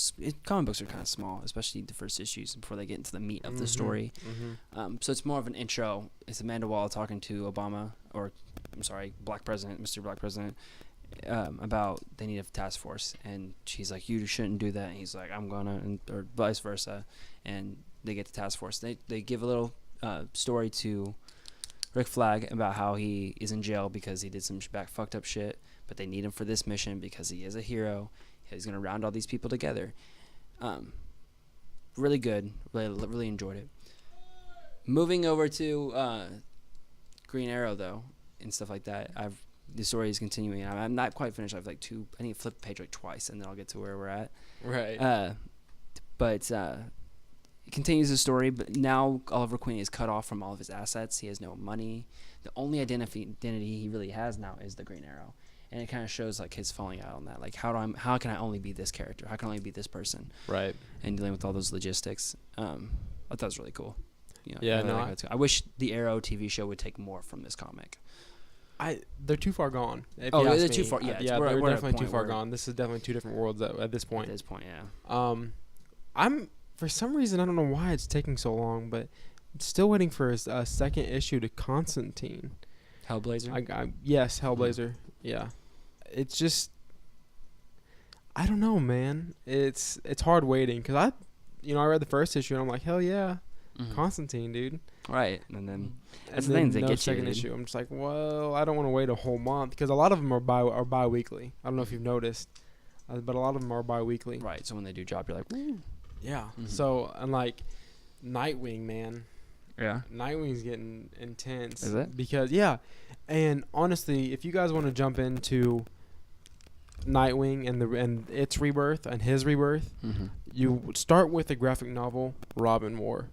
Comic books are kind of small, especially the first issues before they get into the meat of the story. So it's more of an intro. It's Amanda Waller talking to Black President, Mr. Black President, about they need a task force, and she's like, "You shouldn't do that," and he's like, "I'm gonna," or vice versa, and they get the task force. They give a little story to Rick Flag about how he is in jail because he did some fucked up shit, but they need him for this mission because he is a hero. He's gonna round all these people together. Really good. Really enjoyed it. Moving over to Green Arrow though, and stuff like that. The story is continuing. I'm not quite finished. I've I need to flip the page twice, and then I'll get to where we're at. Right. But it continues the story, but now Oliver Queen is cut off from all of his assets. He has no money. The only identity he really has now is the Green Arrow, and it kind of shows his falling out on that. How can I only be this character? How can I only be this person? Right. And dealing with all those logistics. I thought that was really cool. I wish the Arrow TV show would take more from this comic. They're too far gone. They're too far. Yeah, they're definitely too far gone. This is definitely two different worlds at this point. At this point, yeah. I'm for some reason I don't know why it's taking so long, but I'm still waiting for a second issue to Constantine. Hellblazer. Yes, Hellblazer. Yeah, it's just I don't know, man. It's hard waiting because I read the first issue and I'm like, hell yeah, Constantine, dude. Right, and then that's and the thing. They They get second you, issue. I'm just like, well, I don't want to wait a whole month because a lot of them are bi-weekly. I don't know if you've noticed, but a lot of them are bi-weekly. Right. So when they do drop, you're like, woo. Yeah. So unlike Nightwing, man. Yeah. Nightwing's getting intense. Is it? Because and honestly, if you guys want to jump into Nightwing and its rebirth and his rebirth, you start with the graphic novel Robin War.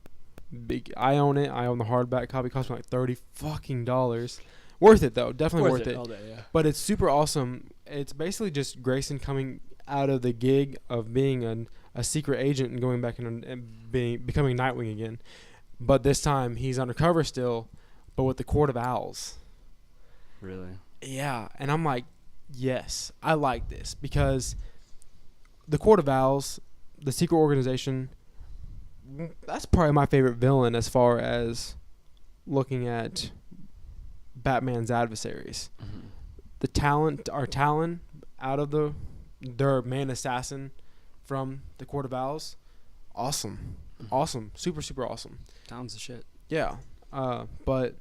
I own it. I own the hardback copy. It cost me $30 Worth it though. Definitely worth it. All day, yeah. But it's super awesome. It's basically just Grayson coming out of the gig of being a secret agent and going back and becoming Nightwing again. But this time he's undercover still, but with the Court of Owls. Really? Yeah, and I'm like, yes, I like this because the Court of Owls, the secret organization, that's probably my favorite villain as far as looking at Batman's adversaries. The Talon out of their main assassin from the Court of Owls. Awesome. Super, super awesome. Talon's the shit. Yeah. But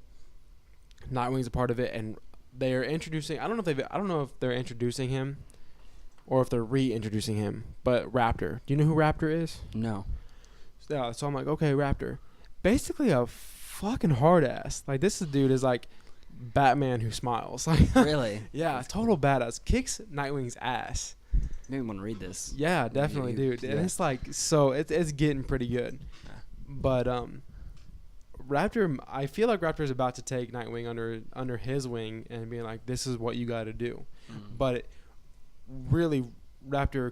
Nightwing's a part of it, and they're introducing. I don't know if they're introducing him, or if they're reintroducing him. But Raptor. Do you know who Raptor is? No. Yeah. So I'm like, okay, Raptor. Basically a fucking hard ass. This dude is like Batman who smiles. Really? Yeah. Total badass. Kicks Nightwing's ass. Maybe want to read this. Yeah, definitely, dude. And it's it's getting pretty good. Yeah. But Raptor, I feel like Raptor's about to take Nightwing under his wing and being like, this is what you got to do. But really, Raptor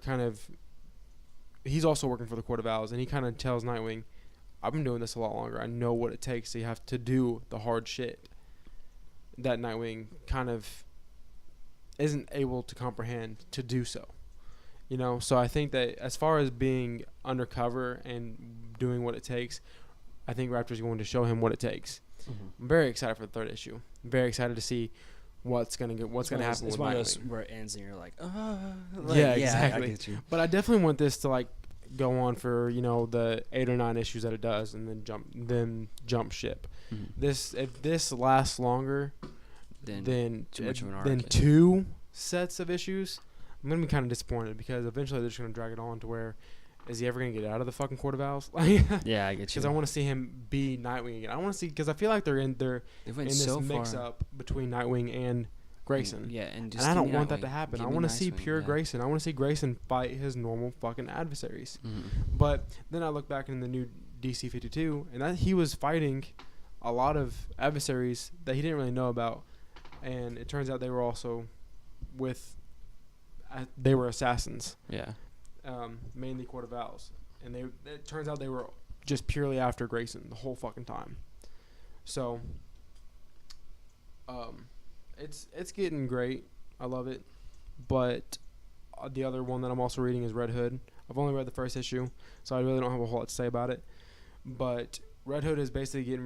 he's also working for the Court of Owls, and he kind of tells Nightwing, I've been doing this a lot longer. I know what it takes. So you have to do the hard shit that Nightwing kind of isn't able to comprehend to do so. So I think that as far as being undercover and doing what it takes, I think Raptor's going to show him what it takes. I'm very excited for the third issue. I'm very excited to see what's gonna happen with Nightwing. It's one of those where it ends and you're like, yeah, exactly. I get you. But I definitely want this to go on for the 8 or 9 issues that it does, and then jump ship. If this lasts longer than too much of an arc. Than 2 sets of issues, I'm gonna be kind of disappointed because eventually they're just gonna drag it on to where is he ever gonna get out of the fucking Court of Owls? Yeah, I get you. Because I want to see him be Nightwing again. I want to see because I feel like they're in this so mix far. up between Nightwing and Grayson. Yeah, and I don't want that to happen. I want to see pure Grayson. I want to see Grayson fight his normal fucking adversaries. But then I look back in the new DC 52, and he was fighting a lot of adversaries that he didn't really know about, and it turns out they were also they were assassins. Yeah. Mainly Court of Owls, and it turns out they were just purely after Grayson the whole fucking time. So, it's getting great. I love it. But the other one that I'm also reading is Red Hood. I've only read the first issue, so I really don't have a whole lot to say about it. But Red Hood is basically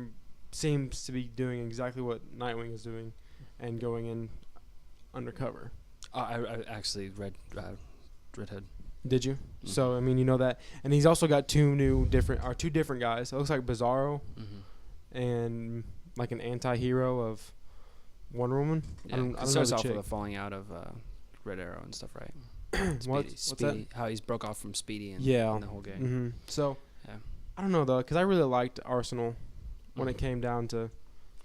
seems to be doing exactly what Nightwing is doing, and going in undercover. I actually read Red Hood. Did you? Mm-hmm. So I mean, you know that, and he's also got two different guys. It looks like Bizarro Mm-hmm. and like an anti-hero of Wonder Woman. Yeah, I don't know starts the off chick. with a falling out of Red Arrow and stuff, right? What's Speedy, how he's broke off from Speedy and Yeah. the whole game. Mm-hmm. So Yeah. I don't know though, because I really liked Arsenal when it Mhm. came down to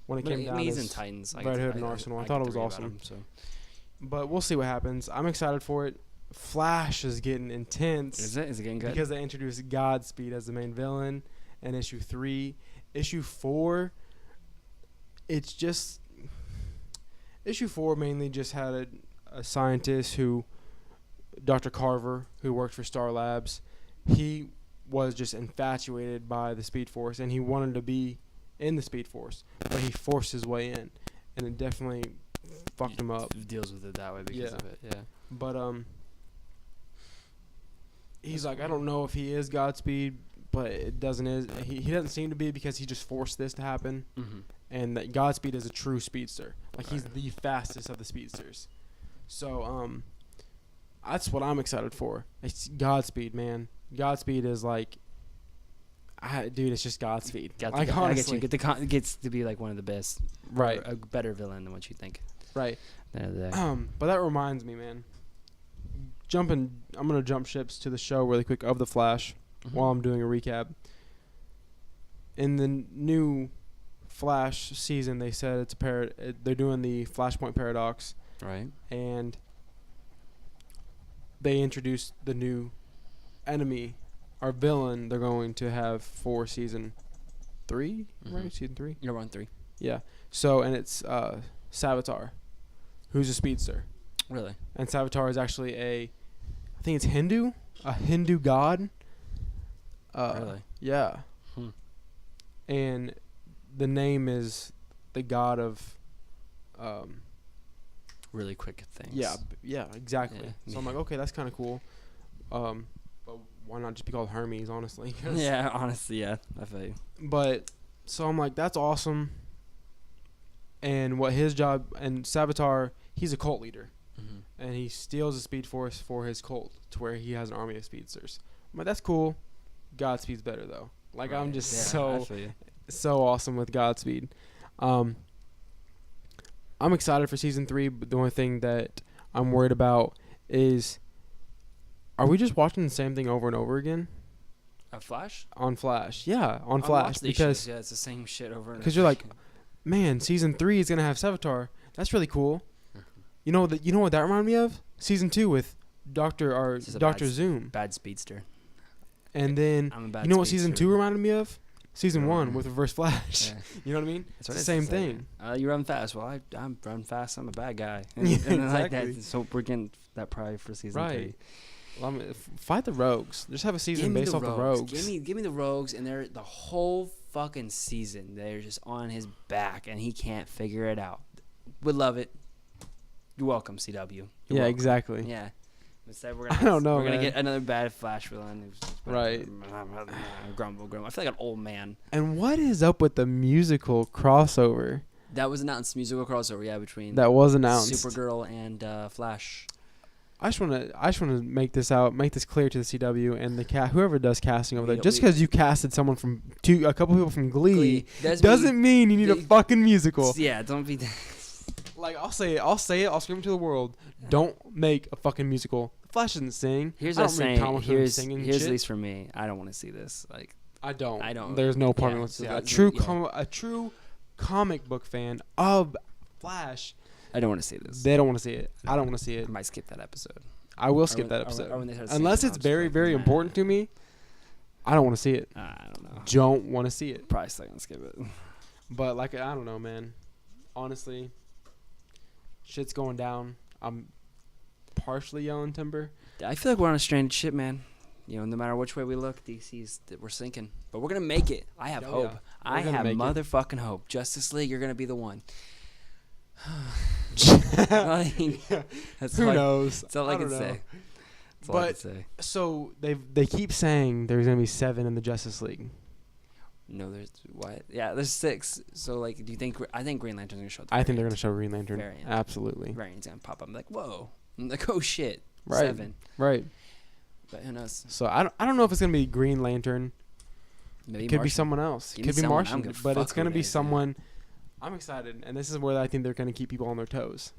He's in as Titans. Red Hood and Arsenal. I thought it was awesome. But we'll see what happens. I'm excited for it. Flash is getting intense. Is it getting good? Because they introduced Godspeed as the main villain in issue 3. Issue 4, it's just... Issue 4 mainly just had a scientist who... Dr. Carver, who worked for Star Labs. He was just infatuated by the Speed Force, and he wanted to be in the Speed Force, but he forced his way in, and it definitely fucked him up. Deals with it that way because Yeah. of it. Yeah. But he's like, I don't know if he is Godspeed, but it doesn't is he doesn't seem to be, because he just forced this to happen, Mm-hmm. and that Godspeed is a true speedster. Like he's Right. the fastest of the speedsters. So that's what I'm excited for. It's Godspeed, man. Godspeed is like, dude, it's just Godspeed. Like honestly, Gets to be like one of the best, right, or a better villain than what you think. right. There. But that reminds me, man. I'm gonna jump ships to the show really quick of the Flash while I'm doing a recap. In the new Flash season, they said it's they're doing the Flashpoint paradox, Right. and they introduced the new enemy, our villain. They're going to have for season 3, right? Season 3. You're on 3. Yeah. So, and it's Savitar, who's a speedster. Really? And Savitar is actually I think it's a Hindu god. Really? Yeah. Hmm. And the name is the god of, Really quick things. yeah, exactly. Yeah. So I'm like, okay, that's kind of cool. But why not just be called Hermes, honestly? 'Cause- Yeah. Honestly, yeah. I feel you. But so I'm like, that's awesome. And what his job, and Savitar, he's a cult leader. Mm-hmm. And he steals the Speed Force for his cult, to where he has an army of speedsters. I'm like, that's cool. Godspeed's better though. Like I'm just I feel you. so awesome with Godspeed. I'm excited for season 3, but the only thing that I'm worried about is, are we just watching the same thing over and over again A Flash? on Flash? Yeah, on I Flash, watch these because shows, yeah, it's the same shit over and over. because you're like, again. man, season 3 is gonna have Savitar. That's really cool. You know what that reminded me of? Season 2 with Doctor This is a Doctor Zoom, bad speedster. and then I'm a bad you know what season speedster. 2 reminded me of? Season No. 1 with Reverse Flash. Yeah. You know what I mean? That's It's what the it same is. thing. You run fast. Well, I run fast. I'm a bad guy. And, Yeah, and like exactly. that. So we're getting that probably for season Right. 3. Well, fight the Rogues. Just have a season Give me based the off the Rogues. Rogues. Give me the Rogues, and they're the whole fucking season. They're just on his back, and he can't figure it out. Would love it. You're welcome, CW. You're Yeah, welcome. exactly. Yeah. Instead, we're I gonna don't know, we're gonna man. get another bad Flash villain. who's just Right. Grumble. I feel like an old man. And what is up with the musical crossover That was announced. Musical crossover, yeah, between that was announced? Supergirl and Flash. I just want to make this clear to the CW and the whoever does casting over there. We- Just because you casted someone from a couple people from Glee, Doesn't doesn't mean you need a they- fucking musical. Yeah, don't be. Like I'll say it, I'll scream it to the world. Don't make a fucking musical. Flash doesn't sing. Here's I what don't I'm read saying. comics with him Here's singing at shit. least for me. I don't want to see this. Like, I don't. don't. There's no part Yeah, of wants to see yeah, that. yeah. A true comic book fan of Flash, I don't want to see this. they don't want to see it. I don't want to see it. I might skip that episode. I will skip when- that or episode. when they start singing, Unless I'm it's just very, like, very nah. important to me, I don't want to see it. I don't know. Don't want to see it. Probably still gonna skip it. But like, I don't know, man. Honestly, shit's going down. I'm partially yelling timber. I feel like we're on a stranded ship, man. You know, no matter which way we look, we're sinking. But we're gonna make it. I have Oh, hope. yeah. I We're gonna have make it. motherfucking hope. Justice League, you're gonna be the one. That's Who all knows? That's all I can don't know. say. That's all I can But say. so they keep saying there's gonna be 7 in the Justice League. No, there's what? Yeah, there's 6. So like, do you think? I think Green Lantern's gonna show up. I think they're gonna show Green Lantern. Variant. Absolutely. Variant's gonna pop up. I'm like, whoa. I'm like, oh shit. Right. 7. Right. But who knows? So I don't know if it's gonna be Green Lantern. Maybe It could be Martian. someone else. It Give me could be someone. I'm Martian, gonna but fuck it's gonna with be it, yeah. someone. I'm excited, and this is where I think they're gonna keep people on their toes,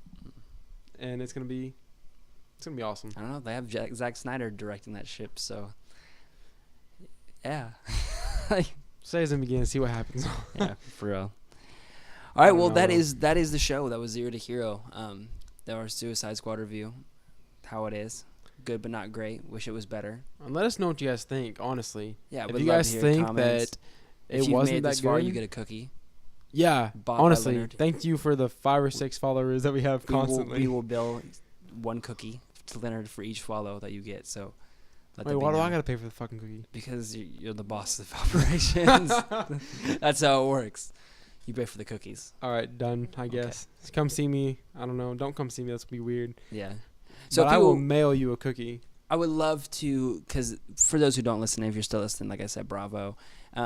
and it's gonna be awesome. I don't know. They have Zack Snyder directing that ship, so yeah. Say as in begin, see what happens. Yeah, for real. All right, don't well know, that though. is the show. That was Zero to Hero. That was our Suicide Squad review. How it is, good but not great. Wish it was better. And let us know what you guys think. Honestly, Yeah, if would you love guys to hear think comments. that If it you've wasn't made it that this far, good, you get a cookie. yeah. Bought by Honestly, Leonard. thank you for the 5 or 6 followers that we have constantly. We will bill 1 cookie to Leonard for each follow that you get. So let Wait, that be why do I known. gotta pay for the fucking cookie? Because you're the boss of operations. That's how it works. You pay for the cookies. All right, done. I guess. Come see me. I don't know. Don't come see me. That's gonna be weird. Yeah. So So but I will mail you a cookie. I would love to, because for those who don't listen, if you're still listening, like I said, bravo.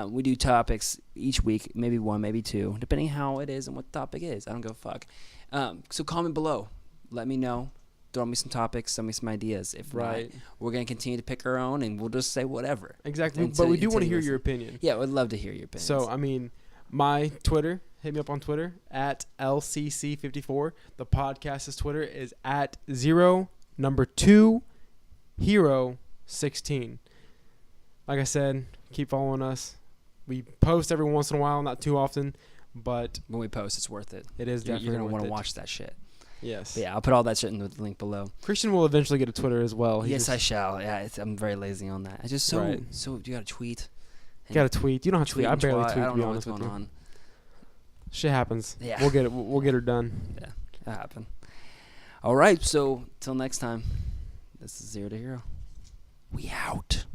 We do topics each week, maybe 1, maybe 2, depending how it is and what the topic is. I don't give a fuck. So comment below. Let me know. Throw me some topics. Send me some ideas. If Right. not, we're going to continue to pick our own, and we'll just say whatever. Exactly. Until- But we do until want to you hear listen. your opinion. Yeah, we'd love to hear your opinions. So, I mean, my Twitter, hit me up on Twitter at LCC54. The podcast's Twitter is at 0 hero 16. Like I said, keep following us. We post every once in a while, not too often, but when we post, it's worth it. it is You're definitely going to want worth to it. watch that shit. Yes. But yeah, I'll put all that shit in the link below. Christian will eventually get a Twitter as well. Yes, I shall. Yeah, I'm very lazy on that. I just so Right. you got to tweet. You got to tweet. You don't have to tweet. I and barely twat. tweet, I to don't be know honest what's with going you. on. Shit happens. Yeah. We'll get it. We'll get her done. Yeah, that happened. All right, so till next time, this is Zero to Hero. We out.